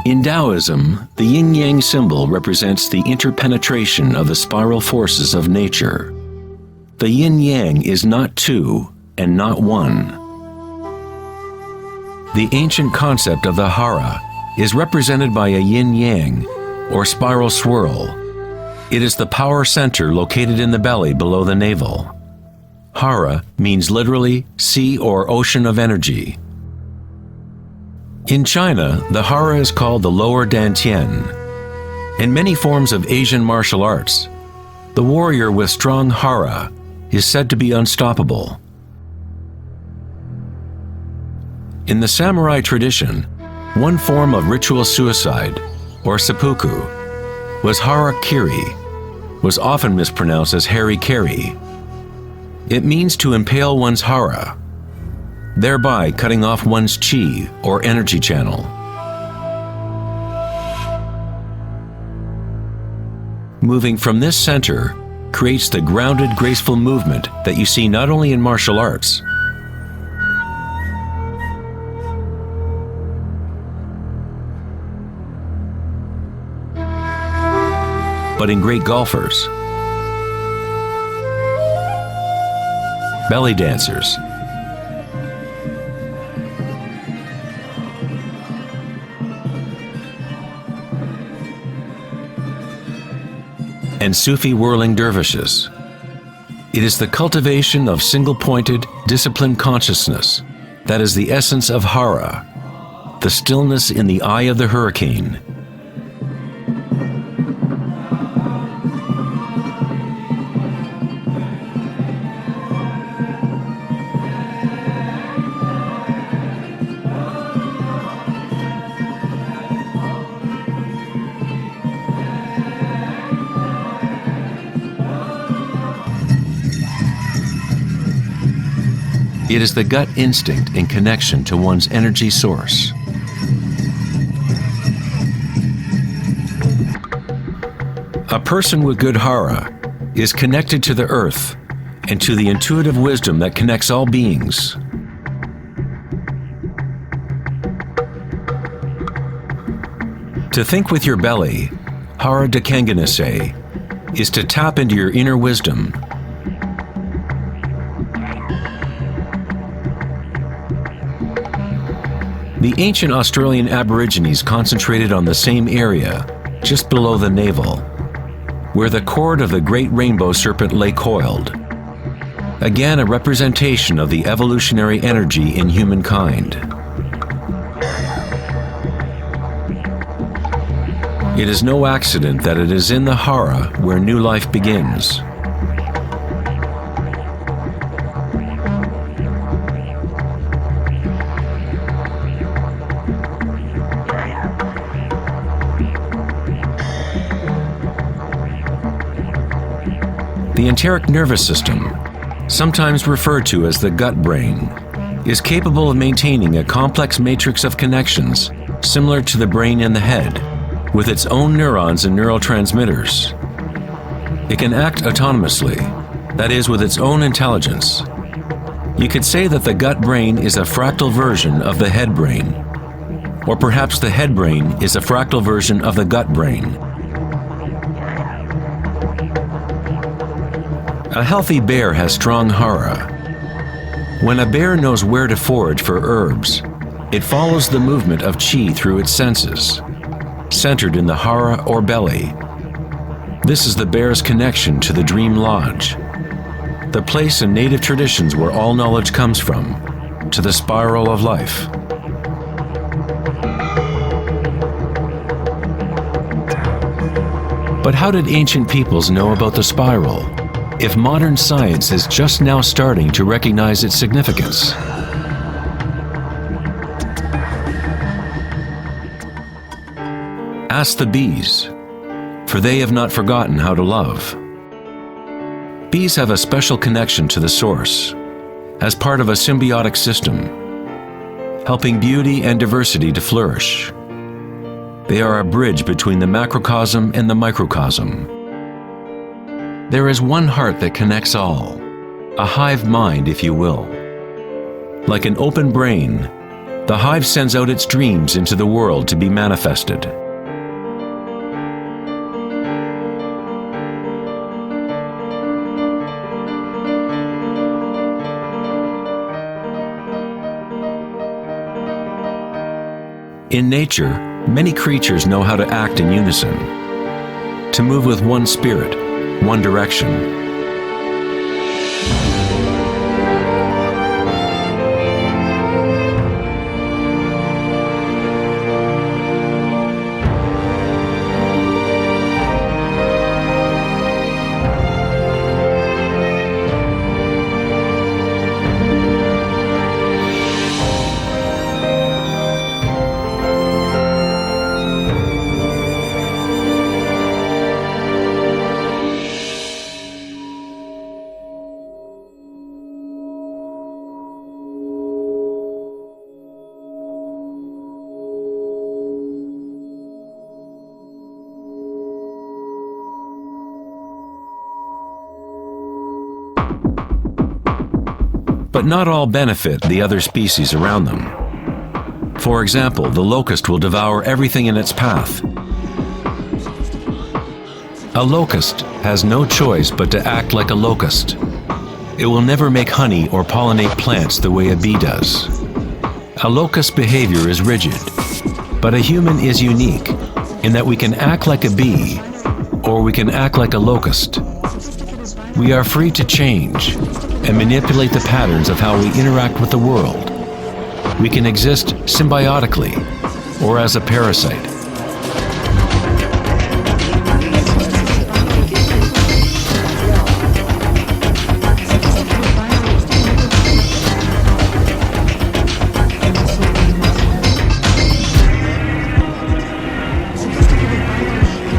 In Taoism, the yin-yang symbol represents the interpenetration of the spiral forces of nature. The yin-yang is not two and not one. The ancient concept of the hara is represented by a yin-yang, or spiral swirl. It is the power center located in the belly below the navel. Hara means literally sea or ocean of energy. In China, the hara is called the lower dantian. In many forms of Asian martial arts, the warrior with strong hara is said to be unstoppable. In the samurai tradition, one form of ritual suicide, or seppuku, was harakiri, was often mispronounced as harikiri. It means to impale one's hara, thereby cutting off one's chi or energy channel. Moving from this center creates the grounded, graceful movement that you see not only in martial arts, but in great golfers, belly dancers, and Sufi whirling dervishes. It is the cultivation of single-pointed, disciplined consciousness that is the essence of hara, the stillness in the eye of the hurricane. It is the gut instinct in connection to one's energy source. A person with good hara is connected to the earth and to the intuitive wisdom that connects all beings. To think with your belly, 𝐻𝐴, is to tap into your inner wisdom. The ancient Australian Aborigines concentrated on the same area just below the navel, where the cord of the great rainbow serpent lay coiled. Again, a representation of the evolutionary energy in humankind. It is no accident that it is in the 𝐻𝑎RA where new life begins. The enteric nervous system, sometimes referred to as the gut brain, is capable of maintaining a complex matrix of connections similar to the brain in the head, with its own neurons and neurotransmitters. It can act autonomously, that is, with its own intelligence. You could say that the gut brain is a fractal version of the head brain, or perhaps the head brain is a fractal version of the gut brain. A healthy bear has strong 𝐻𝑎RA. When a bear knows where to forage for herbs, it follows the movement of qi through its senses, centered in the 𝐻𝑎RA or belly. This is the bear's connection to the dream lodge, the place in native traditions where all knowledge comes from, to the spiral of life. But how did ancient peoples know about the spiral, if modern science is just now starting to recognize its significance? Ask the bees, for they have not forgotten how to love. Bees have a special connection to the source, as part of a symbiotic system, helping beauty and diversity to flourish. They are a bridge between the macrocosm and the microcosm. There is one heart that connects all, a hive mind, if you will. Like an open brain, the hive sends out its dreams into the world to be manifested. In nature, many creatures know how to act in unison, to move with one spirit, one direction. But not all benefit the other species around them. For example, the locust will devour everything in its path. A locust has no choice but to act like a locust. It will never make honey or pollinate plants the way a bee does. A locust's behavior is rigid, but a human is unique in that we can act like a bee or we can act like a locust. We are free to change and manipulate the patterns of how we interact with the world. We can exist symbiotically or as a parasite.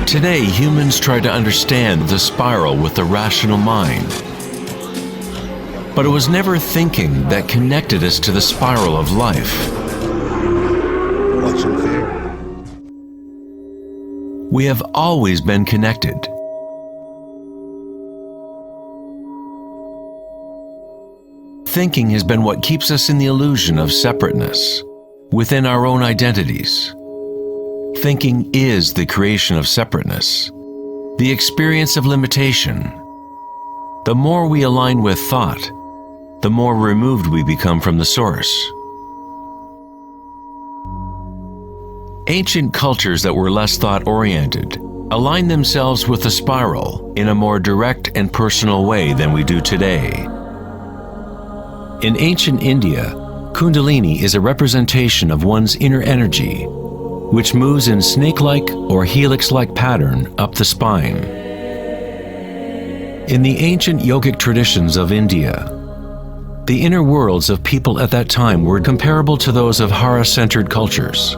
Today, humans try to understand the spiral with the rational mind. But it was never thinking that connected us to the spiral of life. We have always been connected. Thinking has been what keeps us in the illusion of separateness within our own identities. Thinking is the creation of separateness, the experience of limitation. The more we align with thought, the more removed we become from the source. Ancient cultures that were less thought-oriented aligned themselves with the spiral in a more direct and personal way than we do today. In ancient India, Kundalini is a representation of one's inner energy, which moves in snake-like or helix-like pattern up the spine. In the ancient yogic traditions of India, the inner worlds of people at that time were comparable to those of Hara-centered cultures.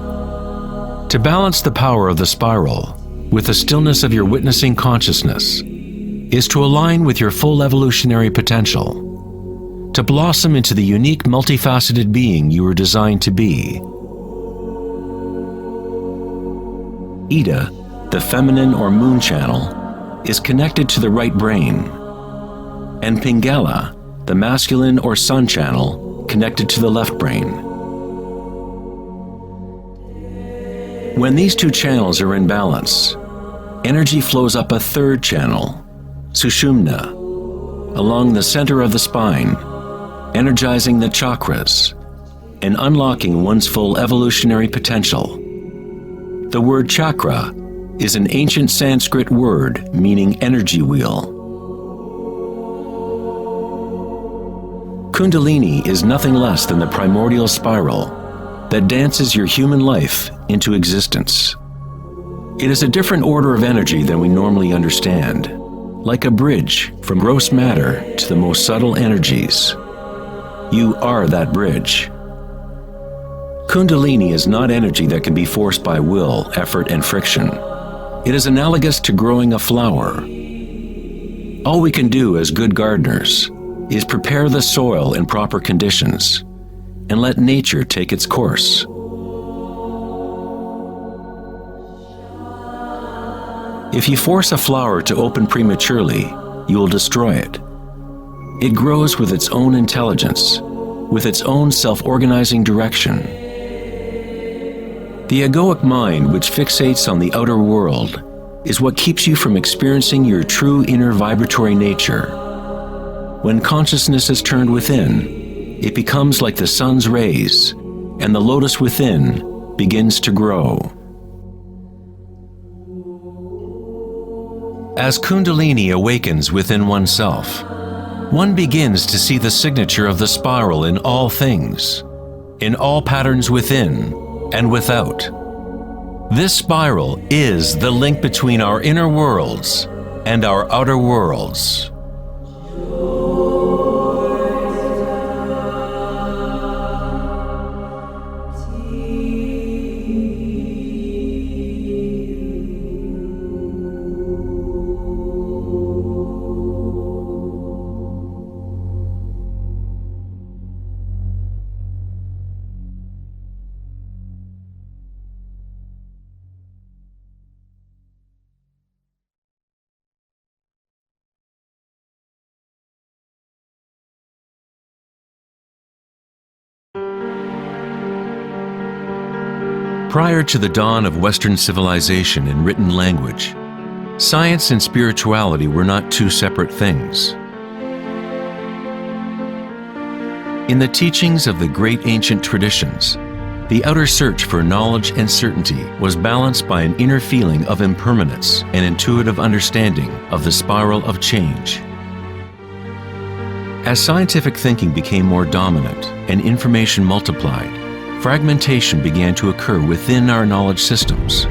To balance the power of the spiral with the stillness of your witnessing consciousness is to align with your full evolutionary potential, to blossom into the unique multifaceted being you were designed to be. Ida, the feminine or moon channel, is connected to the right brain, and Pingala, the masculine or sun channel, connected to the left brain. When these two channels are in balance, energy flows up a third channel, Sushumna, along the center of the spine, energizing the chakras and unlocking one's full evolutionary potential. The word chakra is an ancient Sanskrit word meaning energy wheel. Kundalini is nothing less than the primordial spiral that dances your human life into existence. It is a different order of energy than we normally understand, like a bridge from gross matter to the most subtle energies. You are that bridge. Kundalini is not energy that can be forced by will, effort, and friction. It is analogous to growing a flower. All we can do as good gardeners is prepare the soil in proper conditions and let nature take its course. If you force a flower to open prematurely, you will destroy it. It grows with its own intelligence, with its own self-organizing direction. The egoic mind, which fixates on the outer world, is what keeps you from experiencing your true inner vibratory nature. When consciousness is turned within, it becomes like the sun's rays, and the lotus within begins to grow. As Kundalini awakens within oneself, one begins to see the signature of the spiral in all things, in all patterns within and without. This spiral is the link between our inner worlds and our outer worlds. Prior to the dawn of Western civilization in written language, science and spirituality were not two separate things. In the teachings of the great ancient traditions, the outer search for knowledge and certainty was balanced by an inner feeling of impermanence and intuitive understanding of the spiral of change. As scientific thinking became more dominant and information multiplied, fragmentation began to occur within our knowledge systems.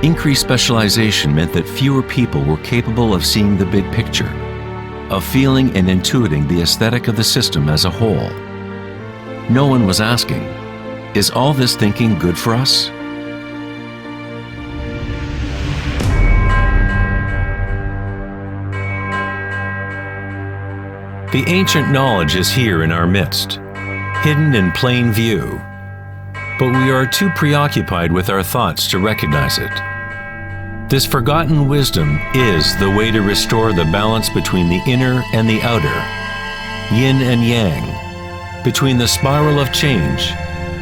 Increased specialization meant that fewer people were capable of seeing the big picture, of feeling and intuiting the aesthetic of the system as a whole. No one was asking, is all this thinking good for us? The ancient knowledge is here in our midst, hidden in plain view, but we are too preoccupied with our thoughts to recognize it. This forgotten wisdom is the way to restore the balance between the inner and the outer, yin and yang, between the spiral of change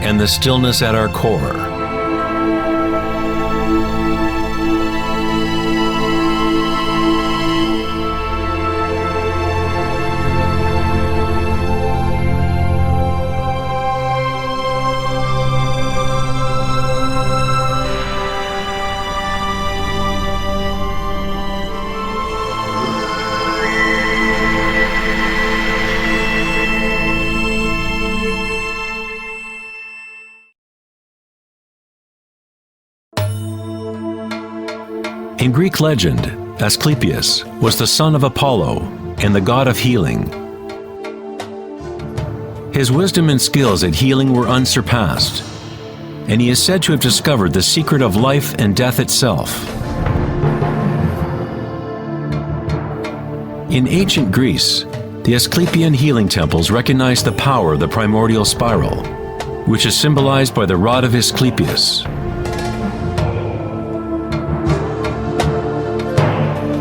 and the stillness at our core. In Greek legend, Asclepius was the son of Apollo and the god of healing. His wisdom and skills at healing were unsurpassed, and he is said to have discovered the secret of life and death itself. In ancient Greece, the Asclepian healing temples recognized the power of the primordial spiral, which is symbolized by the rod of Asclepius.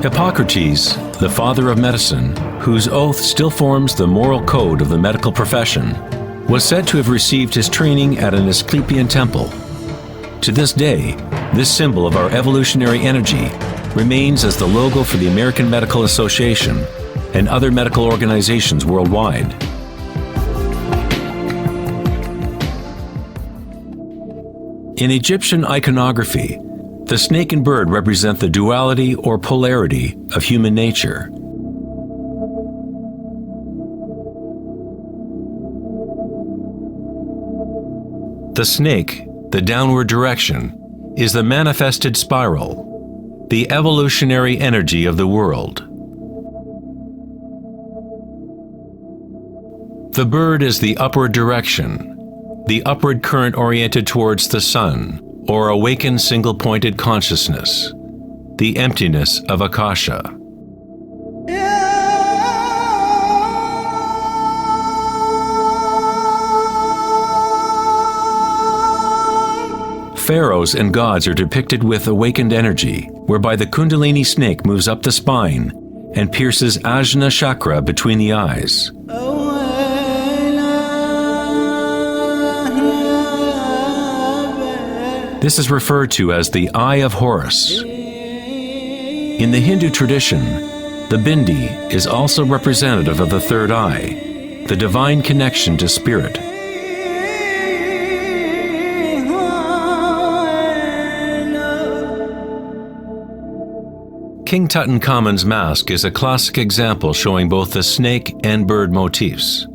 Hippocrates, the father of medicine, whose oath still forms the moral code of the medical profession, was said to have received his training at an Asclepian temple. To this day, this symbol of our evolutionary energy remains as the logo for the American Medical Association and other medical organizations worldwide. In Egyptian iconography, the snake and bird represent the duality or polarity of human nature. The snake, the downward direction, is the manifested spiral, the evolutionary energy of the world. The bird is the upward direction, the upward current oriented towards the sun, or awakened single-pointed consciousness, the emptiness of Akasha. Pharaohs and gods are depicted with awakened energy, whereby the Kundalini snake moves up the spine and pierces Ajna chakra between the eyes. This is referred to as the Eye of Horus. In the Hindu tradition, the bindi is also representative of the third eye, the divine connection to spirit. King Tutankhamun's mask is a classic example showing both the snake and bird motifs.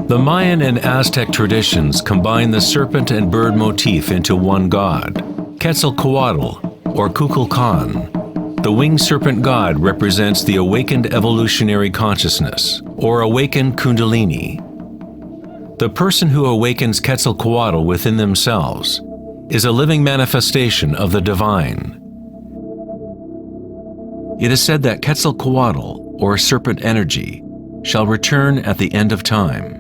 The Mayan and Aztec traditions combine the serpent and bird motif into one god, Quetzalcoatl or Kukulkan. The winged serpent god represents the awakened evolutionary consciousness, or awakened Kundalini. The person who awakens Quetzalcoatl within themselves is a living manifestation of the divine. It is said that Quetzalcoatl, or serpent energy, shall return at the end of time.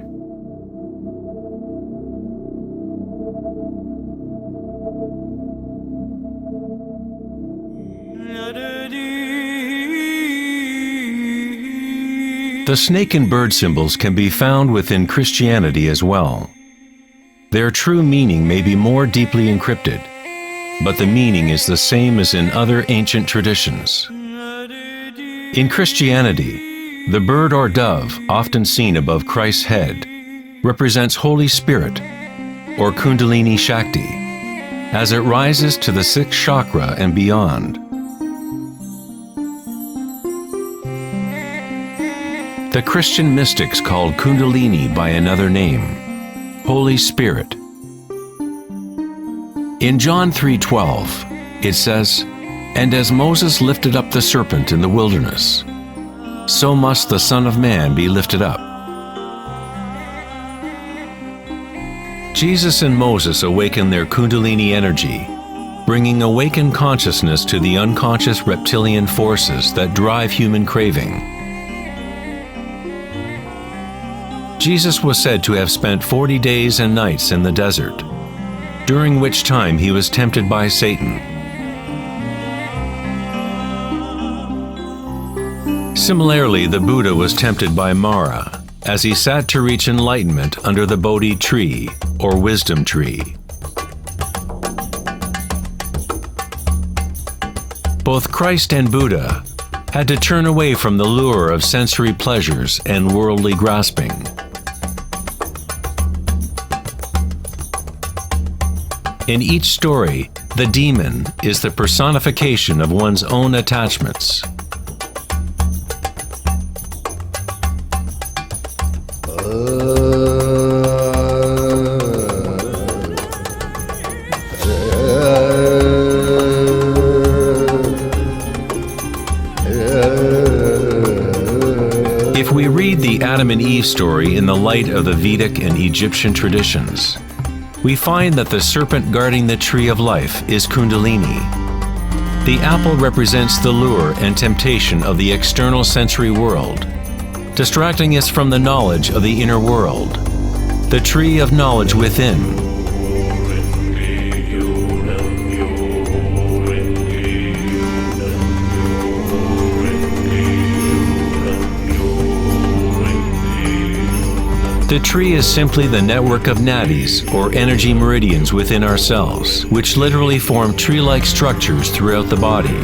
The snake and bird symbols can be found within Christianity as well. Their true meaning may be more deeply encrypted, but the meaning is the same as in other ancient traditions. In Christianity, the bird or dove, often seen above Christ's head, represents Holy Spirit, or Kundalini Shakti, as it rises to the sixth chakra and beyond. The Christian mystics called Kundalini by another name, Holy Spirit. In John 3:12, it says, "And as Moses lifted up the serpent in the wilderness, so must the Son of Man be lifted up." Jesus and Moses awakened their Kundalini energy, bringing awakened consciousness to the unconscious reptilian forces that drive human craving. Jesus was said to have spent 40 days and nights in the desert, during which time he was tempted by Satan. Similarly, the Buddha was tempted by Mara as he sat to reach enlightenment under the Bodhi tree, or wisdom tree. Both Christ and Buddha had to turn away from the lure of sensory pleasures and worldly grasping. In each story, the demon is the personification of one's own attachments. If we read the Adam and Eve story in the light of the Vedic and Egyptian traditions, we find that the serpent guarding the tree of life is Kundalini. The apple represents the lure and temptation of the external sensory world, distracting us from the knowledge of the inner world, the tree of knowledge within. The tree is simply the network of nadis, or energy meridians within ourselves, which literally form tree-like structures throughout the body.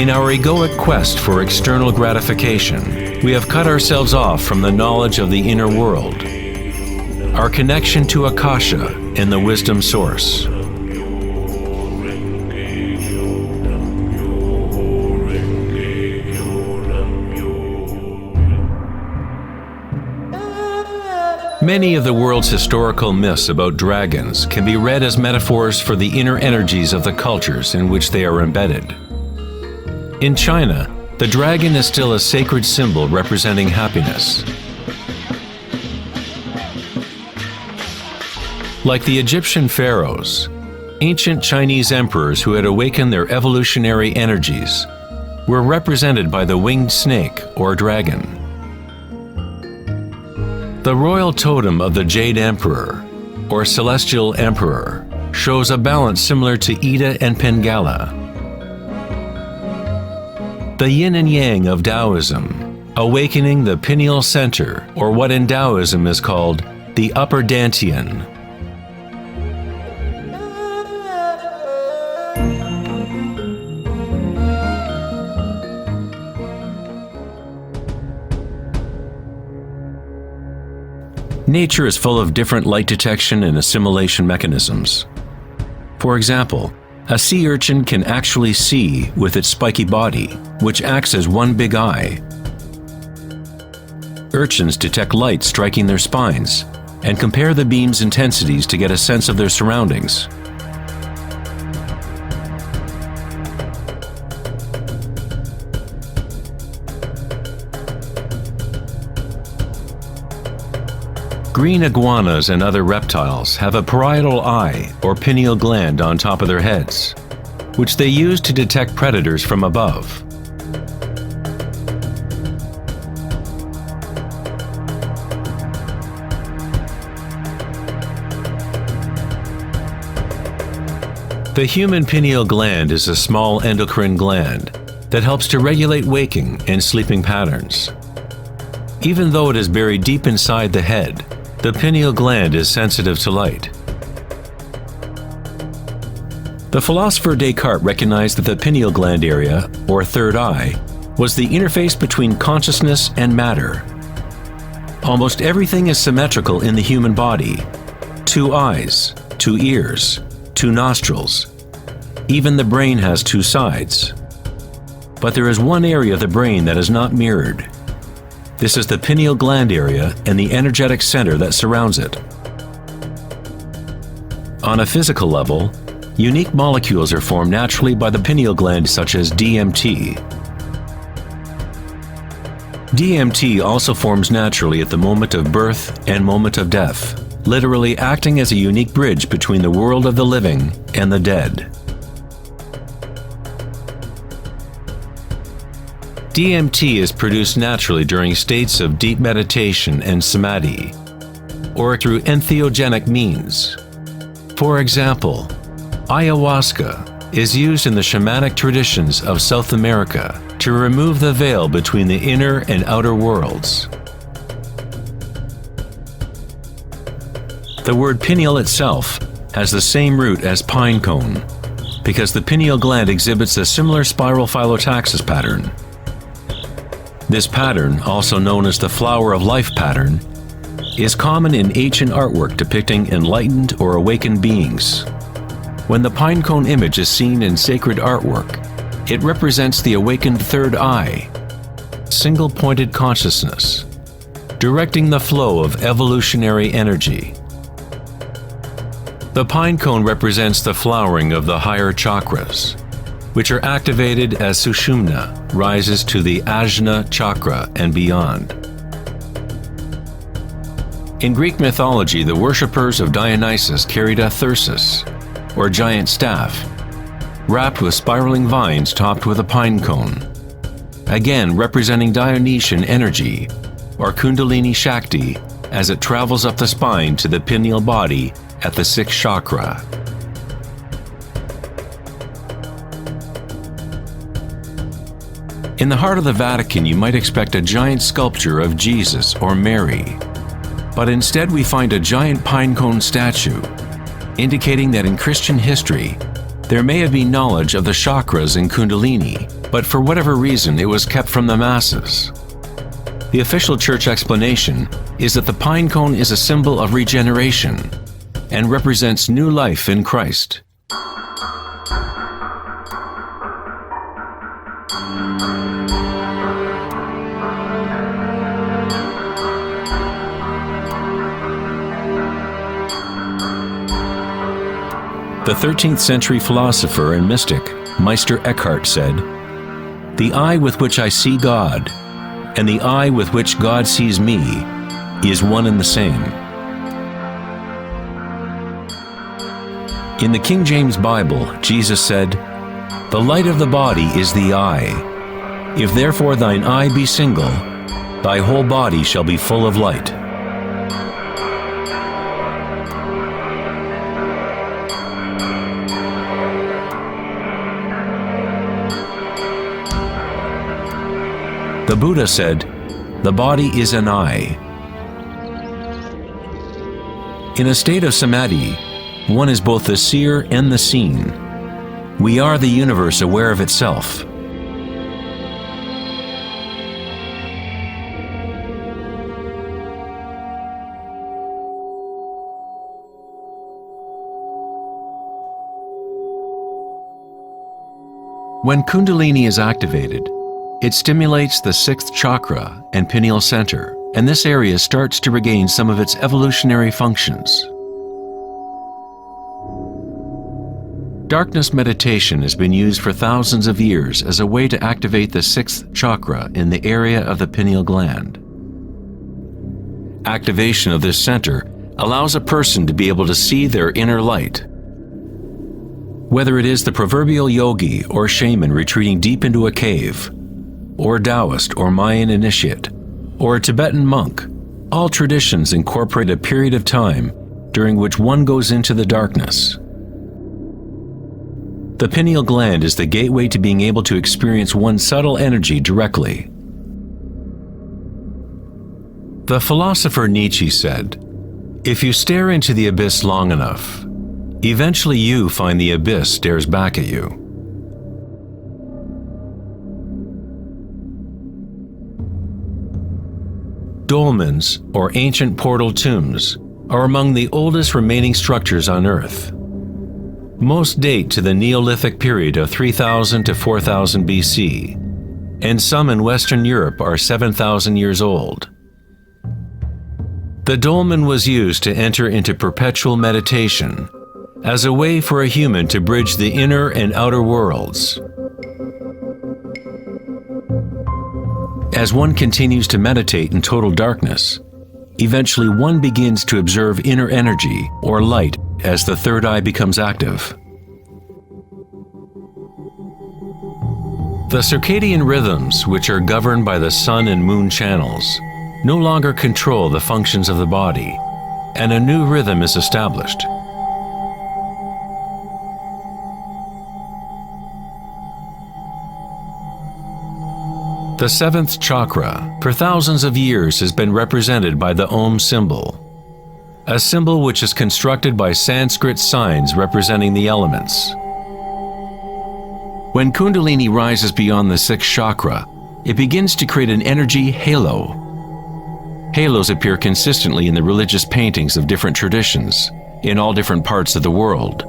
In our egoic quest for external gratification, we have cut ourselves off from the knowledge of the inner world, our connection to Akasha and the wisdom source. Many of the world's historical myths about dragons can be read as metaphors for the inner energies of the cultures in which they are embedded. In China, the dragon is still a sacred symbol representing happiness. Like the Egyptian pharaohs, ancient Chinese emperors who had awakened their evolutionary energies were represented by the winged snake or dragon. The royal totem of the Jade Emperor, or Celestial Emperor, shows a balance similar to Ida and Pingala. The yin and yang of Taoism, awakening the pineal center, or what in Taoism is called the upper dantian. Nature is full of different light detection and assimilation mechanisms. For example, a sea urchin can actually see with its spiky body, which acts as one big eye. Urchins detect light striking their spines and compare the beam's intensities to get a sense of their surroundings. Green iguanas and other reptiles have a parietal eye or pineal gland on top of their heads, which they use to detect predators from above. The human pineal gland is a small endocrine gland that helps to regulate waking and sleeping patterns. Even though it is buried deep inside the head, the pineal gland is sensitive to light. The philosopher Descartes recognized that the pineal gland area, or third eye, was the interface between consciousness and matter. Almost everything is symmetrical in the human body: 2 eyes, 2 ears, 2 nostrils. Even the brain has 2 sides. But there is one area of the brain that is not mirrored. This is the pineal gland area and the energetic center that surrounds it. On a physical level, unique molecules are formed naturally by the pineal gland, such as DMT. DMT also forms naturally at the moment of birth and moment of death, literally acting as a unique bridge between the world of the living and the dead. DMT is produced naturally during states of deep meditation and samadhi, or through entheogenic means. For example, ayahuasca is used in the shamanic traditions of South America to remove the veil between the inner and outer worlds. The word pineal itself has the same root as pine cone, because the pineal gland exhibits a similar spiral phyllotaxis pattern. This pattern, also known as the flower of life pattern, is common in ancient artwork depicting enlightened or awakened beings. When the pinecone image is seen in sacred artwork, it represents the awakened third eye, single-pointed consciousness, directing the flow of evolutionary energy. The pinecone represents the flowering of the higher chakras, which are activated as Sushumna rises to the Ajna chakra and beyond. In Greek mythology, the worshippers of Dionysus carried a thyrsus, or giant staff, wrapped with spiraling vines topped with a pine cone, again representing Dionysian energy, or Kundalini Shakti, as it travels up the spine to the pineal body at the sixth chakra. In the heart of the Vatican, you might expect a giant sculpture of Jesus or Mary, but instead we find a giant pine cone statue, indicating that in Christian history, there may have been knowledge of the chakras in Kundalini, but for whatever reason it was kept from the masses. The official church explanation is that the pine cone is a symbol of regeneration and represents new life in Christ. The 13th century philosopher and mystic Meister Eckhart said, "The eye with which I see God and the eye with which God sees me is one and the same." In the King James Bible, Jesus said, "The light of the body is the eye. If therefore thine eye be single, thy whole body shall be full of light." The Buddha said, "The body is an eye." In a state of samadhi, one is both the seer and the seen. We are the universe aware of itself. When Kundalini is activated, it stimulates the sixth chakra and pineal center, and this area starts to regain some of its evolutionary functions. Darkness meditation has been used for thousands of years as a way to activate the sixth chakra in the area of the pineal gland. Activation of this center allows a person to be able to see their inner light. Whether it is the proverbial yogi or shaman retreating deep into a cave, or Taoist or Mayan initiate, or a Tibetan monk, all traditions incorporate a period of time during which one goes into the darkness. The pineal gland is the gateway to being able to experience one's subtle energy directly. The philosopher Nietzsche said, "If you stare into the abyss long enough, eventually you find the abyss stares back at you." Dolmens, or ancient portal tombs, are among the oldest remaining structures on Earth. Most date to the Neolithic period of 3000 to 4000 BC, and some in Western Europe are 7000 years old. The dolmen was used to enter into perpetual meditation, as a way for a human to bridge the inner and outer worlds. As one continues to meditate in total darkness, eventually one begins to observe inner energy or light as the third eye becomes active. The circadian rhythms, which are governed by the sun and moon channels, no longer control the functions of the body, and a new rhythm is established. The seventh chakra, for thousands of years, has been represented by the Om symbol, a symbol which is constructed by Sanskrit signs representing the elements. When Kundalini rises beyond the sixth chakra, it begins to create an energy halo. Halos appear consistently in the religious paintings of different traditions, in all different parts of the world.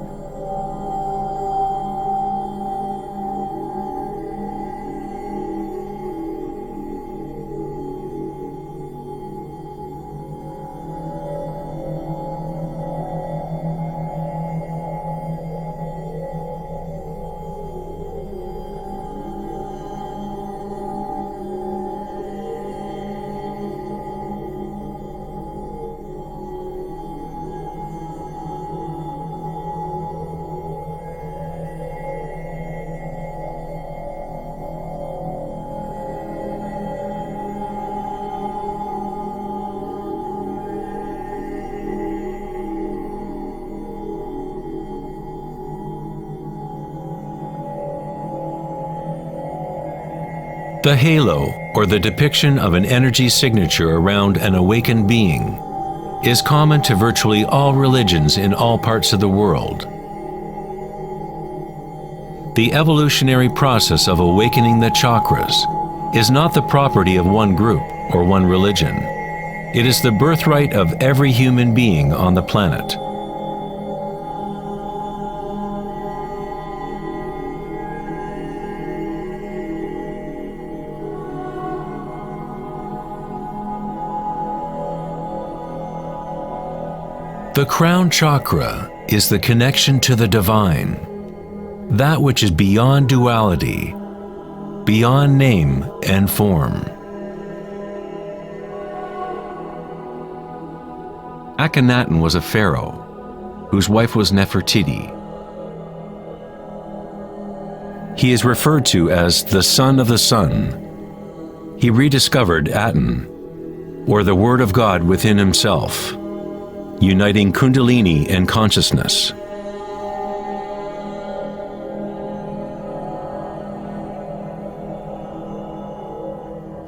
The halo, or the depiction of an energy signature around an awakened being, is common to virtually all religions in all parts of the world. The evolutionary process of awakening the chakras is not the property of one group or one religion. It is the birthright of every human being on the planet. The crown chakra is the connection to the divine, that which is beyond duality, beyond name and form. Akhenaten was a pharaoh, whose wife was Nefertiti. He is referred to as the son of the sun. He rediscovered Aten, or the Word of God within himself, uniting Kundalini and consciousness.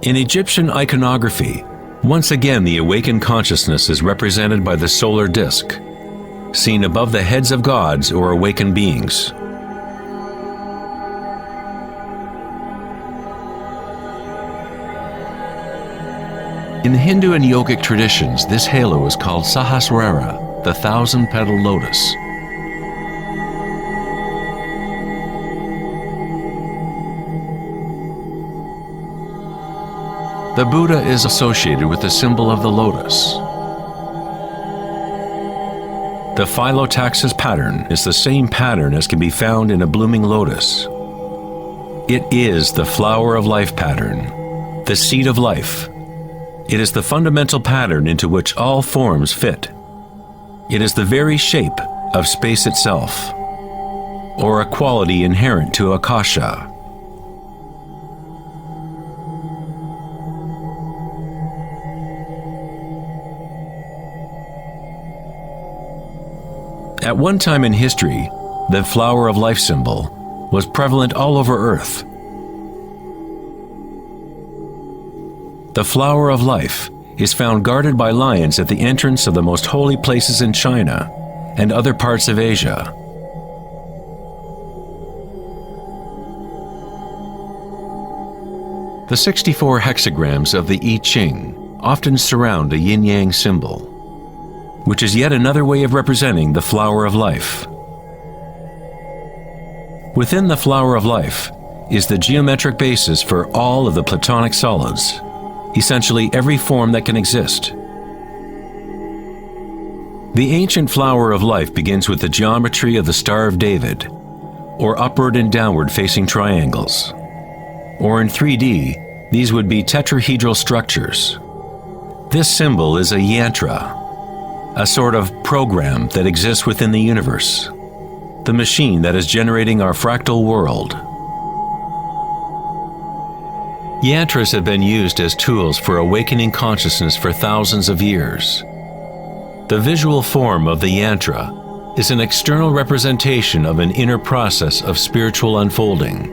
In Egyptian iconography, once again the awakened consciousness is represented by the solar disk, seen above the heads of gods or awakened beings. In the Hindu and yogic traditions, this halo is called Sahasrara, the thousand-petaled lotus. The Buddha is associated with the symbol of the lotus. The phyllotaxis pattern is the same pattern as can be found in a blooming lotus. It is the flower of life pattern, the seed of life. It is the fundamental pattern into which all forms fit. It is the very shape of space itself, or a quality inherent to Akasha. At one time in history, the flower of life symbol was prevalent all over Earth. The flower of life is found guarded by lions at the entrance of the most holy places in China and other parts of Asia. The 64 hexagrams of the I Ching often surround a yin-yang symbol, which is yet another way of representing the flower of life. Within the flower of life is the geometric basis for all of the Platonic solids, essentially every form that can exist. The ancient flower of life begins with the geometry of the Star of David, or upward and downward facing triangles. Or in 3D, these would be tetrahedral structures. This symbol is a yantra, a sort of program that exists within the universe, the machine that is generating our fractal world. Yantras have been used as tools for awakening consciousness for thousands of years. The visual form of the yantra is an external representation of an inner process of spiritual unfolding.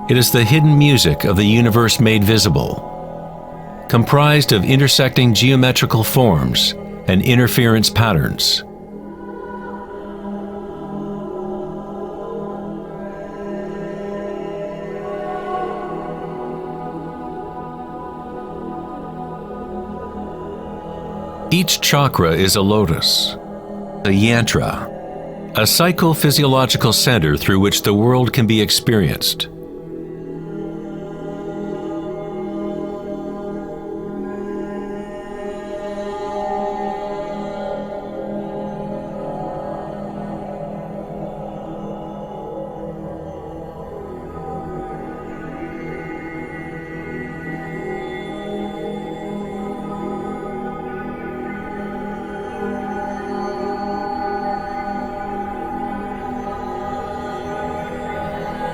It is the hidden music of the universe made visible, comprised of intersecting geometrical forms and interference patterns. Each chakra is a lotus, a yantra, a psychophysiological center through which the world can be experienced.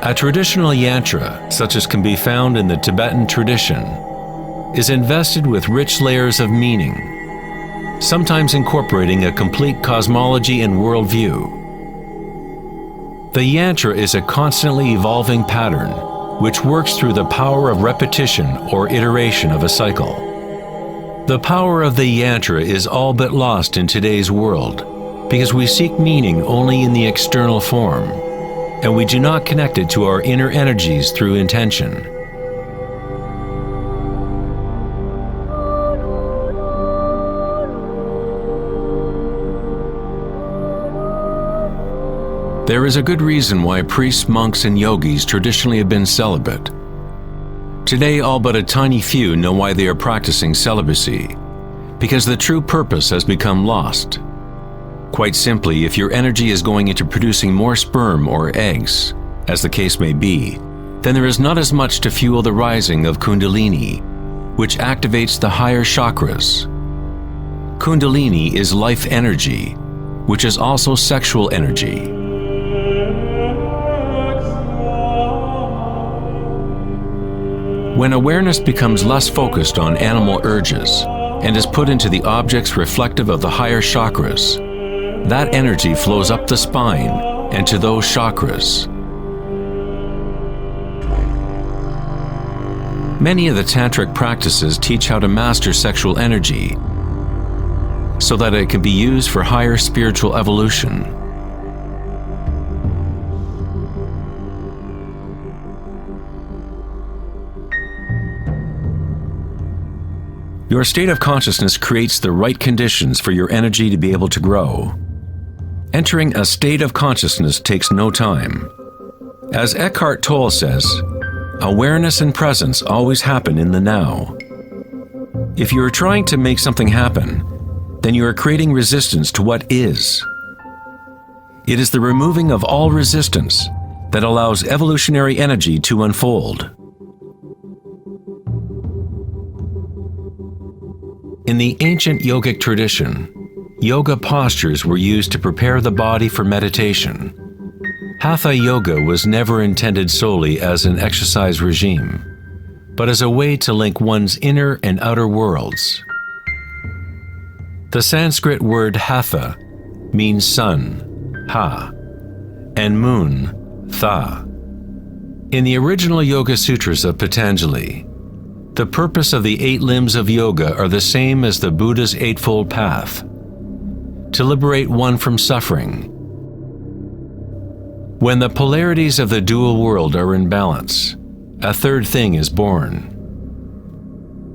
A traditional yantra, such as can be found in the Tibetan tradition, is invested with rich layers of meaning, sometimes incorporating a complete cosmology and worldview. The yantra is a constantly evolving pattern which works through the power of repetition or iteration of a cycle. The power of the yantra is all but lost in today's world because we seek meaning only in the external form, and we do not connect it to our inner energies through intention. There is a good reason why priests, monks, and yogis traditionally have been celibate. Today, all but a tiny few know why they are practicing celibacy, because the true purpose has become lost. Quite simply, if your energy is going into producing more sperm or eggs, as the case may be, then there is not as much to fuel the rising of Kundalini, which activates the higher chakras. Kundalini is life energy, which is also sexual energy. When awareness becomes less focused on animal urges and is put into the objects reflective of the higher chakras, that energy flows up the spine and to those chakras. Many of the tantric practices teach how to master sexual energy so that it can be used for higher spiritual evolution. Your state of consciousness creates the right conditions for your energy to be able to grow. Entering a state of consciousness takes no time. As Eckhart Tolle says, awareness and presence always happen in the now. If you are trying to make something happen, then you are creating resistance to what is. It is the removing of all resistance that allows evolutionary energy to unfold. In the ancient yogic tradition, yoga postures were used to prepare the body for meditation. Hatha yoga was never intended solely as an exercise regime, but as a way to link one's inner and outer worlds. The Sanskrit word hatha means sun, ha, and moon, tha. In the original Yoga Sutras of Patanjali, the purpose of the 8 limbs of yoga are the same as the Buddha's Eightfold Path: to liberate one from suffering. When the polarities of the dual world are in balance, a third thing is born.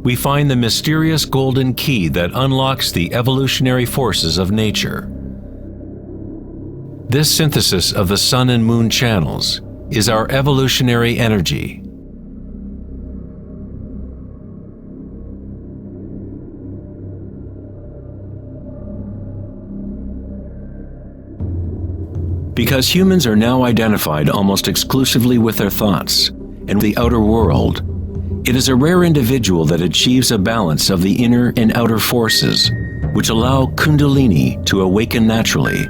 We find the mysterious golden key that unlocks the evolutionary forces of nature. This synthesis of the sun and moon channels is our evolutionary energy. Because humans are now identified almost exclusively with their thoughts and the outer world, it is a rare individual that achieves a balance of the inner and outer forces, which allow Kundalini to awaken naturally.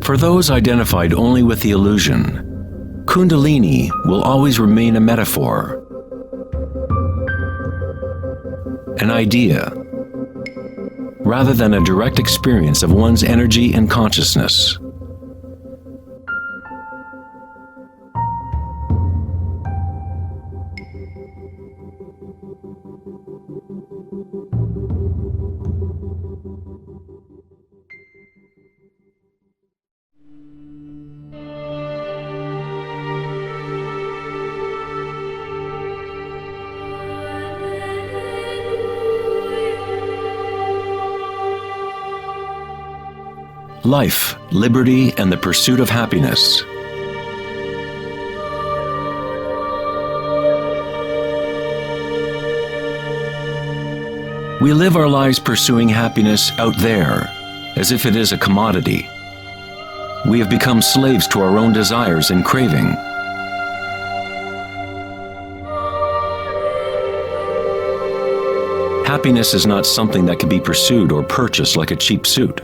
For those identified only with the illusion, Kundalini will always remain a metaphor, an idea, rather than a direct experience of one's energy and consciousness. Life, liberty, and the pursuit of happiness. We live our lives pursuing happiness out there, as if it is a commodity. We have become slaves to our own desires and craving. Happiness is not something that can be pursued or purchased like a cheap suit.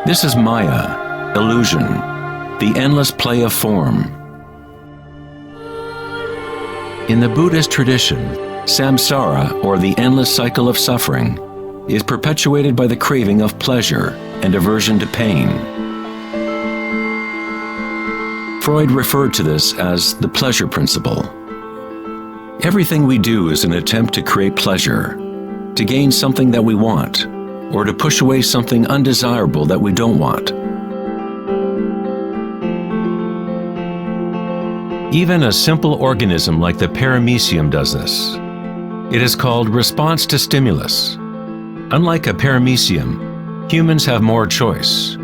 This is Maya, illusion, the endless play of form. In the Buddhist tradition, samsara, or the endless cycle of suffering, is perpetuated by the craving of pleasure, and aversion to pain. Freud referred to this as the pleasure principle. Everything we do is an attempt to create pleasure, to gain something that we want, or to push away something undesirable that we don't want. Even a simple organism like the paramecium does this. It is called response to stimulus. Unlike a paramecium, humans have more choice.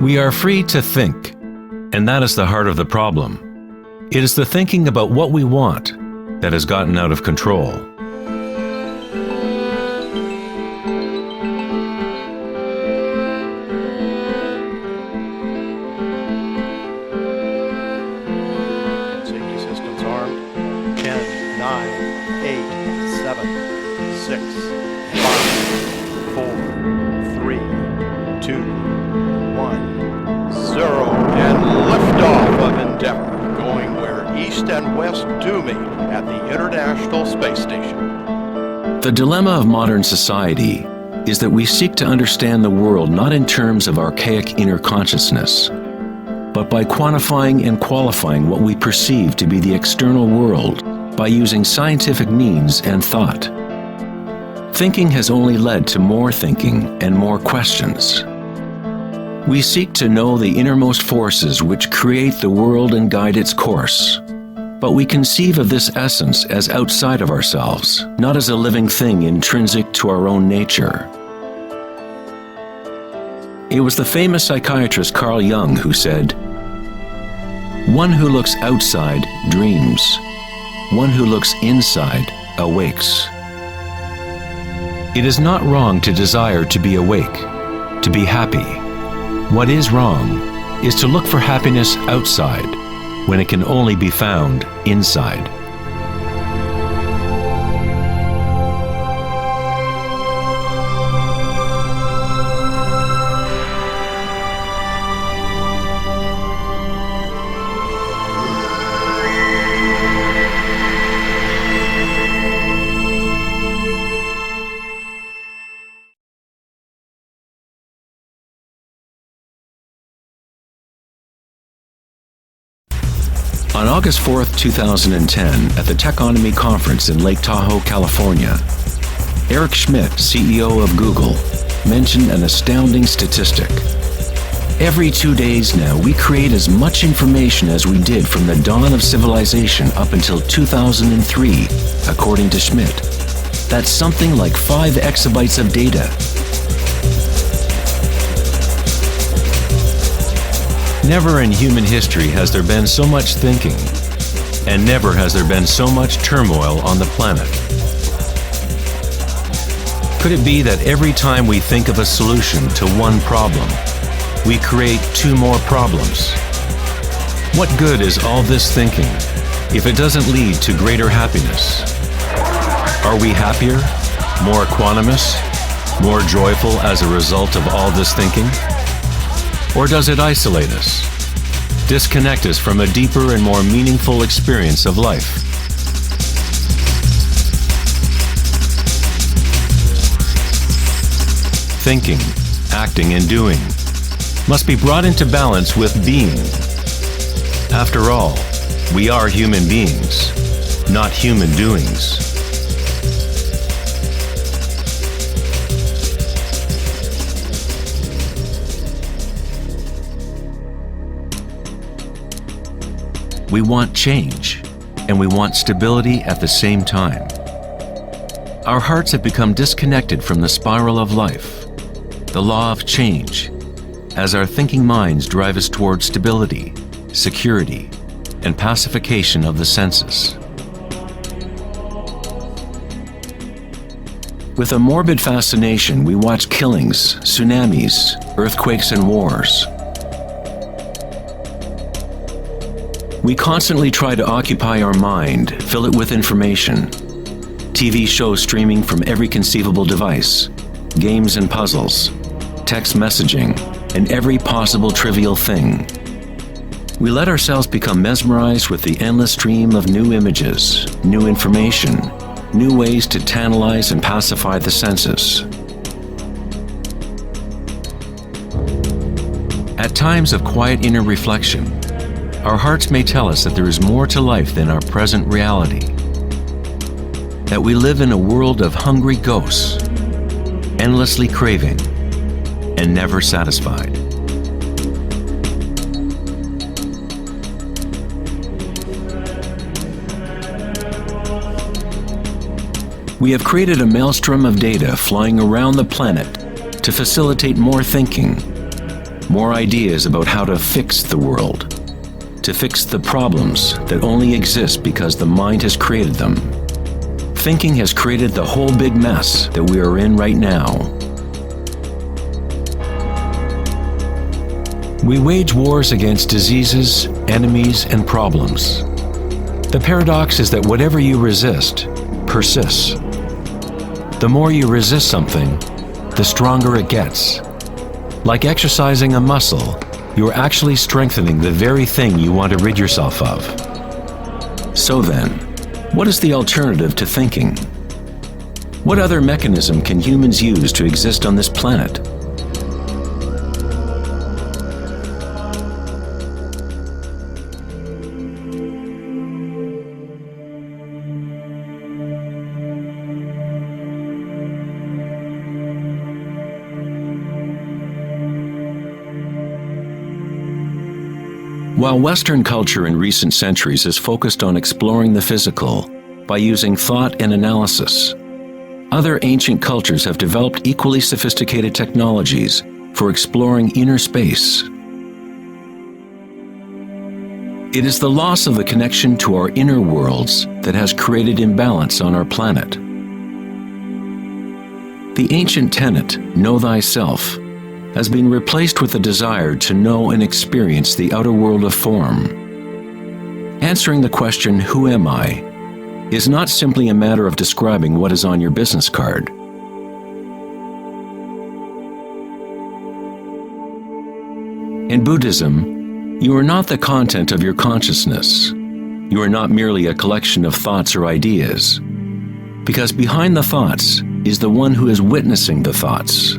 We are free to think, and that is the heart of the problem. It is the thinking about what we want that has gotten out of control. Safety systems armed. 10, 9, 8, 7, 6, 5, 4, 3, 2, 1, 0, and liftoff of Endeavour, going where East and West do meet at the International Space Station. The dilemma of modern society is that we seek to understand the world not in terms of archaic inner consciousness, but by quantifying and qualifying what we perceive to be the external world by using scientific means and thought. Thinking has only led to more thinking and more questions. We seek to know the innermost forces which create the world and guide its course. But we conceive of this essence as outside of ourselves, not as a living thing intrinsic to our own nature. It was the famous psychiatrist Carl Jung who said, "One who looks outside dreams. One who looks inside awakes." It is not wrong to desire to be awake, to be happy. What is wrong is to look for happiness outside when it can only be found inside. On August 4th, 2010, at the Techonomy Conference in Lake Tahoe, California, Eric Schmidt, CEO of Google, mentioned an astounding statistic. Every 2 days now, we create as much information as we did from the dawn of civilization up until 2003, according to Schmidt. That's something like 5 exabytes of data. Never in human history has there been so much thinking, and never has there been so much turmoil on the planet. Could it be that every time we think of a solution to one problem, we create 2 more problems? What good is all this thinking if it doesn't lead to greater happiness? Are we happier, more equanimous, more joyful as a result of all this thinking? Or does it isolate us, disconnect us from a deeper and more meaningful experience of life? Thinking, acting, and doing must be brought into balance with being. After all, we are human beings, not human doings. We want change, and we want stability at the same time. Our hearts have become disconnected from the spiral of life, the law of change, as our thinking minds drive us towards stability, security, and pacification of the senses. With a morbid fascination, we watch killings, tsunamis, earthquakes, and wars. We constantly try to occupy our mind, fill it with information. TV shows streaming from every conceivable device, games and puzzles, text messaging, and every possible trivial thing. We let ourselves become mesmerized with the endless stream of new images, new information, new ways to tantalize and pacify the senses. At times of quiet inner reflection, our hearts may tell us that there is more to life than our present reality, that we live in a world of hungry ghosts, endlessly craving and never satisfied. We have created a maelstrom of data flying around the planet to facilitate more thinking, more ideas about how to fix the world, to fix the problems that only exist because the mind has created them. Thinking has created the whole big mess that we are in right now. We wage wars against diseases, enemies, and problems. The paradox is that whatever you resist persists. The more you resist something, the stronger it gets. Like exercising a muscle, you are actually strengthening the very thing you want to rid yourself of. So then, what is the alternative to thinking? What other mechanism can humans use to exist on this planet? While Western culture in recent centuries has focused on exploring the physical by using thought and analysis, other ancient cultures have developed equally sophisticated technologies for exploring inner space. It is the loss of the connection to our inner worlds that has created imbalance on our planet. The ancient tenet, know thyself, has been replaced with a desire to know and experience the outer world of form. Answering the question, who am I, is not simply a matter of describing what is on your business card. In Buddhism, you are not the content of your consciousness. You are not merely a collection of thoughts or ideas, because behind the thoughts is the one who is witnessing the thoughts.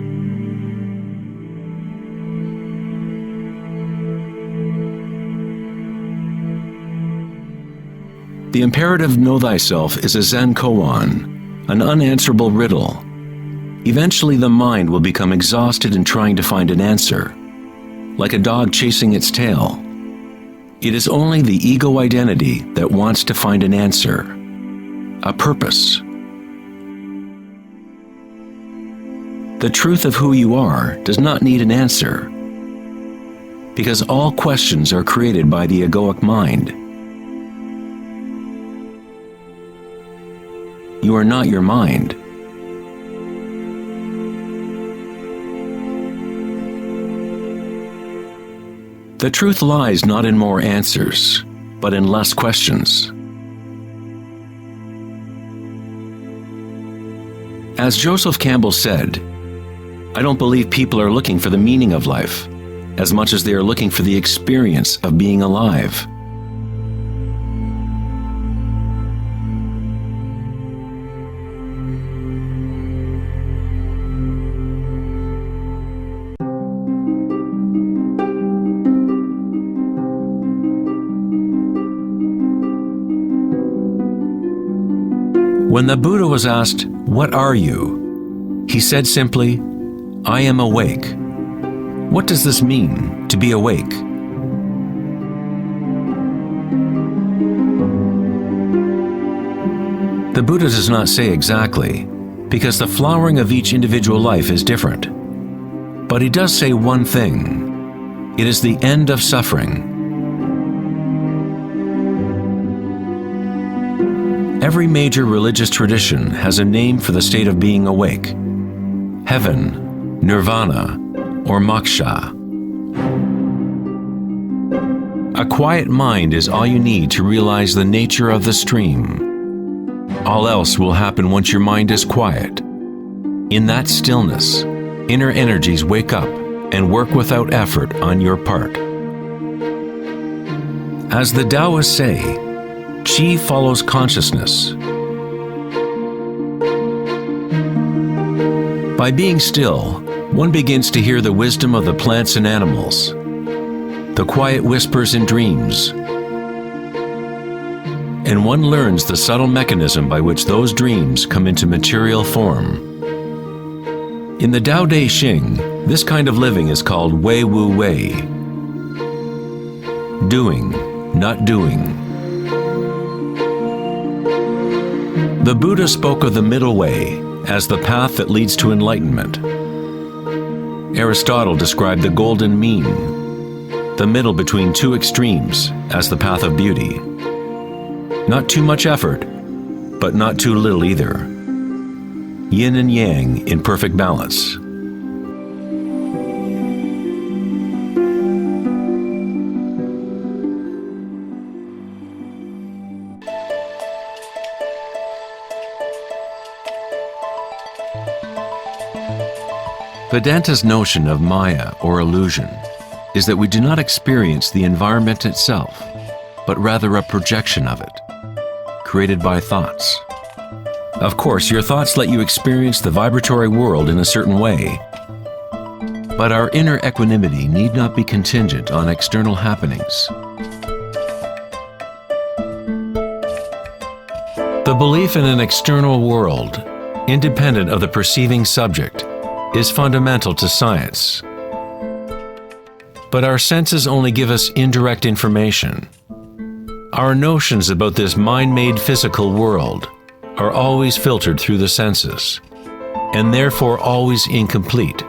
The imperative know thyself is a Zen koan, an unanswerable riddle. Eventually the mind will become exhausted in trying to find an answer, like a dog chasing its tail. It is only the ego identity that wants to find an answer, a purpose. The truth of who you are does not need an answer, because all questions are created by the egoic mind. You are not your mind. The truth lies not in more answers, but in less questions. As Joseph Campbell said, I don't believe people are looking for the meaning of life as much as they are looking for the experience of being alive. When the Buddha was asked, "What are you?" he said simply, "I am awake." What does this mean, to be awake? The Buddha does not say exactly, because the flowering of each individual life is different. But he does say one thing: it is the end of suffering. Every major religious tradition has a name for the state of being awake: heaven, nirvana, or moksha. A quiet mind is all you need to realize the nature of the stream. All else will happen once your mind is quiet. In that stillness, inner energies wake up and work without effort on your part. As the Taoists say, Qi follows consciousness. By being still, one begins to hear the wisdom of the plants and animals, the quiet whispers in dreams, and one learns the subtle mechanism by which those dreams come into material form. In the Tao Te Ching, this kind of living is called Wei Wu Wei, doing, not doing. The Buddha spoke of the middle way as the path that leads to enlightenment. Aristotle described the golden mean, the middle between two extremes, as the path of beauty. Not too much effort, but not too little either. Yin and yang in perfect balance. Vedanta's notion of Maya, or illusion, is that we do not experience the environment itself, but rather a projection of it, created by thoughts. Of course, your thoughts let you experience the vibratory world in a certain way, but our inner equanimity need not be contingent on external happenings. The belief in an external world, independent of the perceiving subject, is fundamental to science. But our senses only give us indirect information. Our notions about this mind-made physical world are always filtered through the senses, and therefore always incomplete.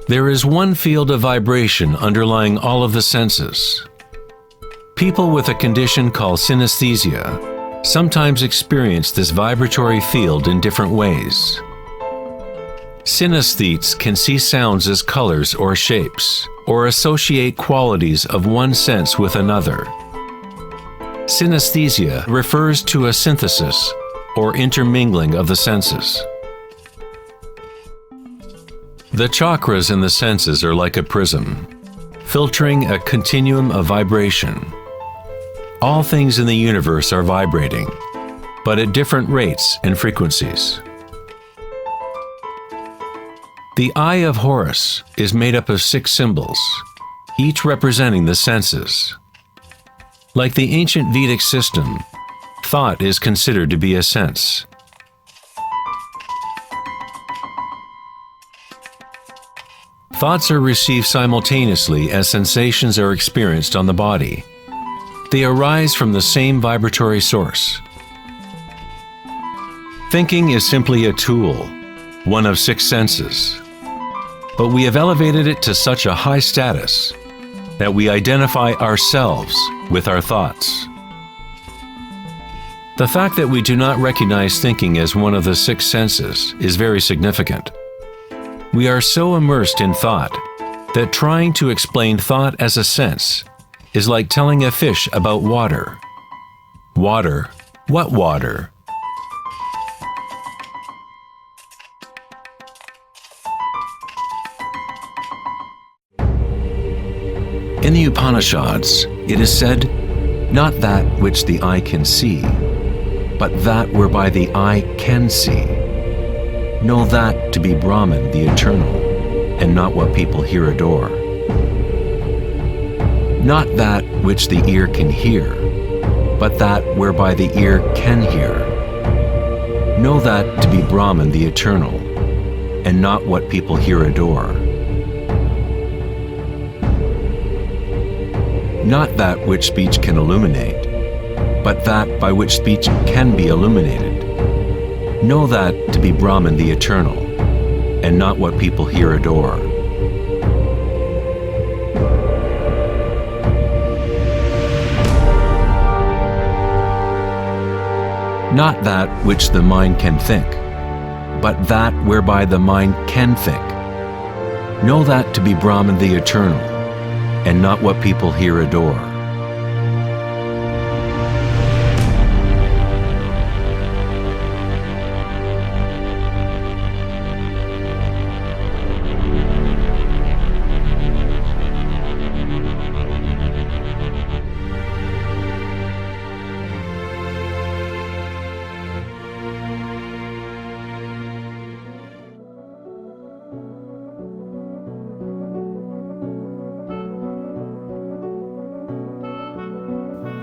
There is one field of vibration underlying all of the senses. People with a condition called synesthesia sometimes experience this vibratory field in different ways. Synesthetes can see sounds as colors or shapes, or associate qualities of one sense with another. Synesthesia refers to a synthesis or intermingling of the senses. The chakras in the senses are like a prism, filtering a continuum of vibration. All things in the universe are vibrating, but at different rates and frequencies. The Eye of Horus is made up of 6 symbols, each representing the senses. Like the ancient Vedic system, thought is considered to be a sense. Thoughts are received simultaneously as sensations are experienced on the body. They arise from the same vibratory source. Thinking is simply a tool, one of 6 senses. But we have elevated it to such a high status that we identify ourselves with our thoughts. The fact that we do not recognize thinking as one of the 6 senses is very significant. We are so immersed in thought that trying to explain thought as a sense is like telling a fish about water. Water? What water? In the Upanishads, it is said, "Not that which the eye can see, but that whereby the eye can see. Know that to be Brahman, the eternal, and not what people here adore. Not that which the ear can hear, but that whereby the ear can hear. Know that to be Brahman, the eternal, and not what people here adore. Not that which speech can illuminate, but that by which speech can be illuminated. Know that to be Brahman, the eternal, and not what people here adore." Not that which the mind can think, but that whereby the mind can think. Know that to be Brahman, the eternal, and not what people here adore.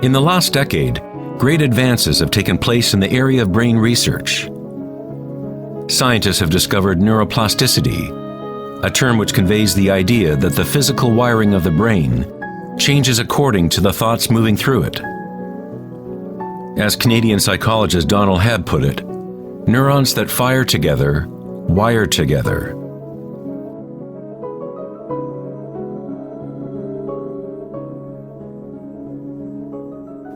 In the last decade, great advances have taken place in the area of brain research. Scientists have discovered neuroplasticity, a term which conveys the idea that the physical wiring of the brain changes according to the thoughts moving through it. As Canadian psychologist Donald Hebb put it, neurons that fire together, wire together.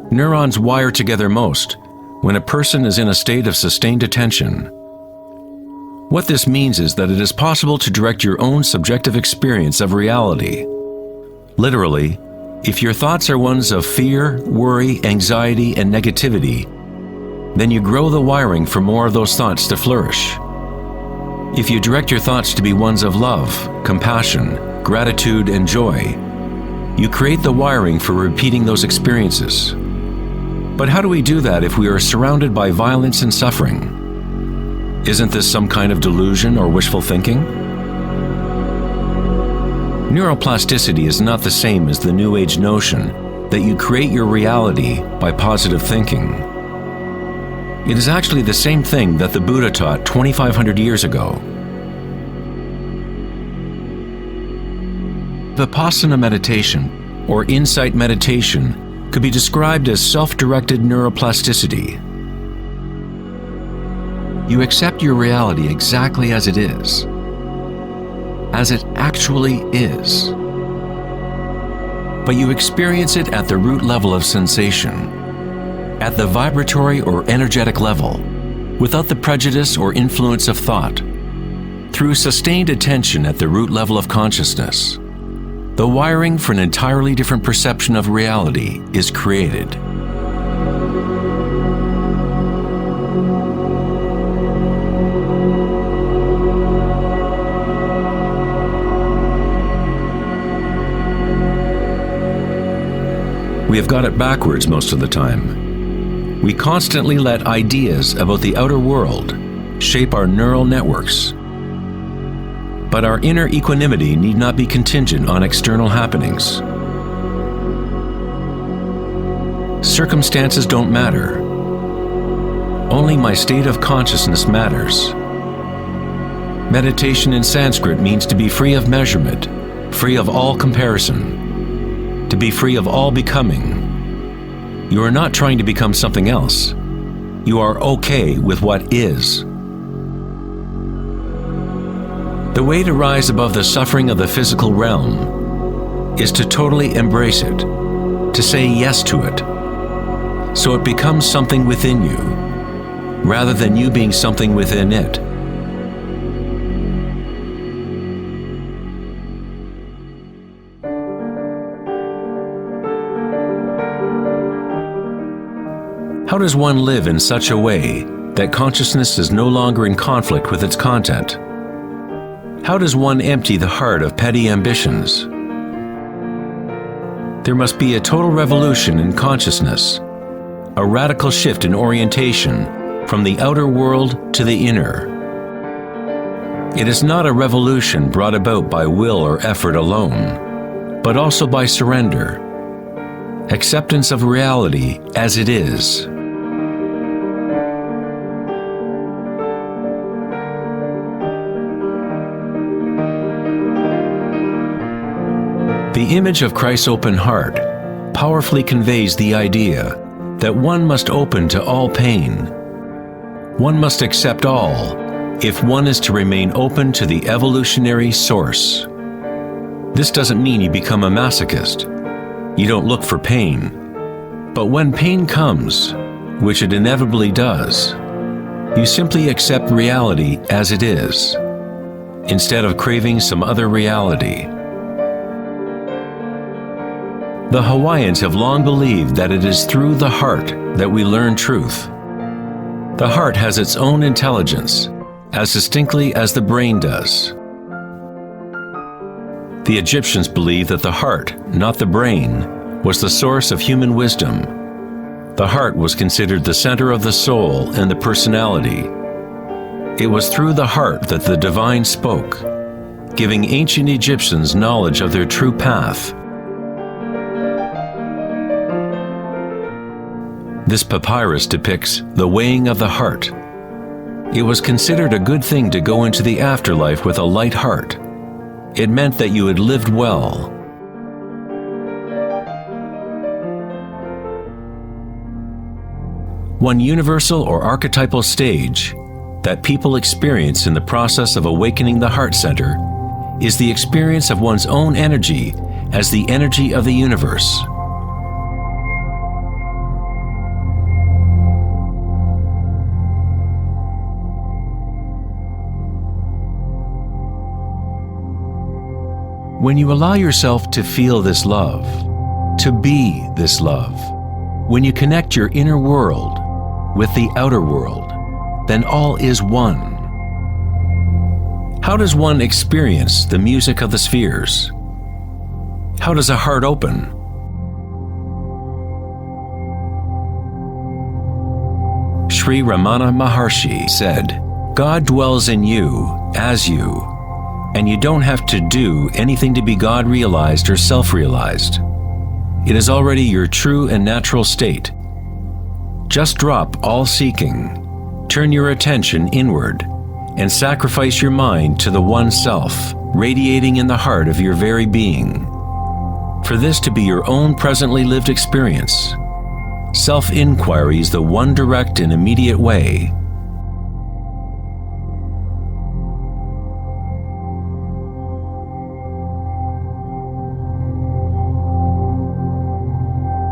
Neurons wire together most when a person is in a state of sustained attention. What this means is that it is possible to direct your own subjective experience of reality. Literally, if your thoughts are ones of fear, worry, anxiety, and negativity, then you grow the wiring for more of those thoughts to flourish. If you direct your thoughts to be ones of love, compassion, gratitude, and joy, you create the wiring for repeating those experiences. But how do we do that if we are surrounded by violence and suffering? Isn't this some kind of delusion or wishful thinking? Neuroplasticity is not the same as the New Age notion that you create your reality by positive thinking. It is actually the same thing that the Buddha taught 2,500 years ago. Vipassana meditation, or insight meditation, could be described as self-directed neuroplasticity. You accept your reality exactly as it is, as it actually is. But you experience it at the root level of sensation, at the vibratory or energetic level, without the prejudice or influence of thought, through sustained attention at the root level of consciousness. The wiring for an entirely different perception of reality is created. We have got it backwards most of the time. We constantly let ideas about the outer world shape our neural networks. But our inner equanimity need not be contingent on external happenings. Circumstances don't matter. Only my state of consciousness matters. Meditation in Sanskrit means to be free of measurement, free of all comparison, to be free of all becoming. You are not trying to become something else. You are okay with what is. The way to rise above the suffering of the physical realm is to totally embrace it, to say yes to it, so it becomes something within you, rather than you being something within it. How does one live in such a way that consciousness is no longer in conflict with its content? How does one empty the heart of petty ambitions? There must be a total revolution in consciousness, a radical shift in orientation from the outer world to the inner. It is not a revolution brought about by will or effort alone, but also by surrender, acceptance of reality as it is. The image of Christ's open heart powerfully conveys the idea that one must open to all pain. One must accept all if one is to remain open to the evolutionary source. This doesn't mean you become a masochist. You don't look for pain. But when pain comes, which it inevitably does, you simply accept reality as it is, instead of craving some other reality. The Hawaiians have long believed that it is through the heart that we learn truth. The heart has its own intelligence, as distinctly as the brain does. The Egyptians believed that the heart, not the brain, was the source of human wisdom. The heart was considered the center of the soul and the personality. It was through the heart that the divine spoke, giving ancient Egyptians knowledge of their true path. This papyrus depicts the weighing of the heart. It was considered a good thing to go into the afterlife with a light heart. It meant that you had lived well. One universal or archetypal stage that people experience in the process of awakening the heart center is the experience of one's own energy as the energy of the universe. When you allow yourself to feel this love, to be this love, when you connect your inner world with the outer world, then all is one. How does one experience the music of the spheres? How does a heart open? Sri Ramana Maharshi said, "God dwells in you, as you, and you don't have to do anything to be God realized or self-realized. It is already your true and natural state. Just drop all seeking, turn your attention inward, and sacrifice your mind to the one self, radiating in the heart of your very being. For this to be your own presently lived experience, self-inquiry is the one direct and immediate way."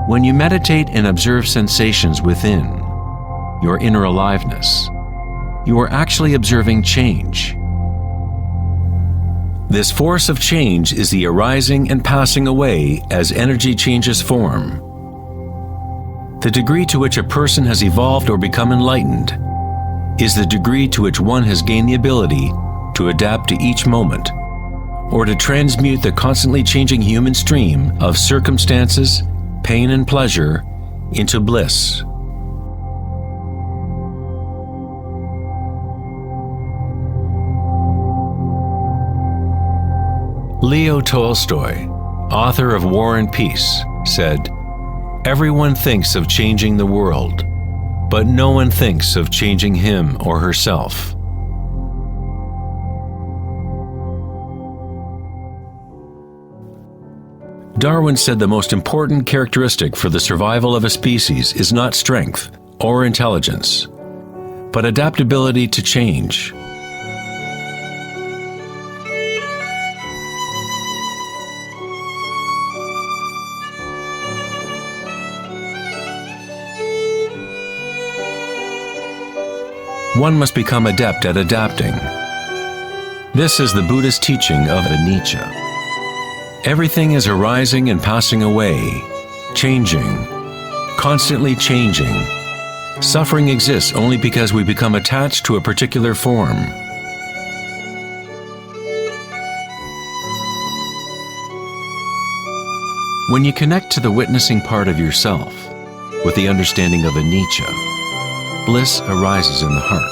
When you meditate and observe sensations within, your inner aliveness, you are actually observing change. This force of change is the arising and passing away as energy changes form. The degree to which a person has evolved or become enlightened is the degree to which one has gained the ability to adapt to each moment, or to transmute the constantly changing human stream of circumstances, pain and pleasure, into bliss. Leo Tolstoy, author of War and Peace, said, "Everyone thinks of changing the world, but no one thinks of changing him or herself." Darwin said the most important characteristic for the survival of a species is not strength or intelligence, but adaptability to change. One must become adept at adapting. This is the Buddhist teaching of anicca. Everything is arising and passing away, changing, constantly changing. Suffering exists only because we become attached to a particular form. When you connect to the witnessing part of yourself with the understanding of anicca, bliss arises in the heart.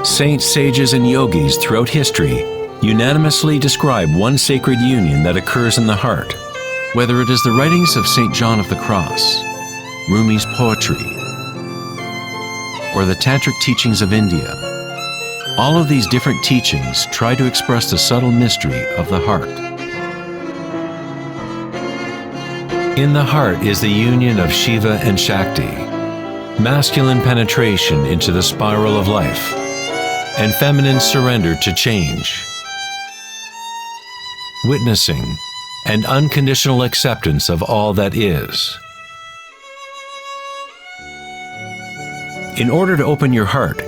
Saints, sages, and yogis throughout history unanimously describe one sacred union that occurs in the heart. Whether it is the writings of St. John of the Cross, Rumi's poetry, or the tantric teachings of India, all of these different teachings try to express the subtle mystery of the heart. In the heart is the union of Shiva and Shakti, masculine penetration into the spiral of life, and feminine surrender to change, witnessing and unconditional acceptance of all that is. In order to open your heart,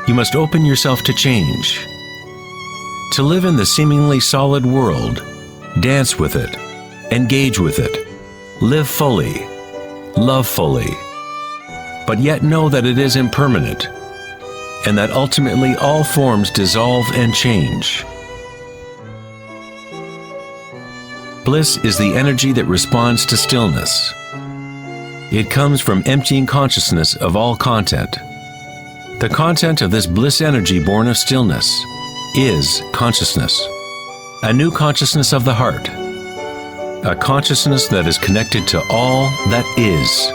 you must open yourself to change. To live in the seemingly solid world, dance with it, engage with it, live fully, love fully, but yet know that it is impermanent, and that ultimately all forms dissolve and change. Bliss is the energy that responds to stillness. It comes from emptying consciousness of all content. The content of this bliss energy born of stillness is consciousness, a new consciousness of the heart, a consciousness that is connected to all that is.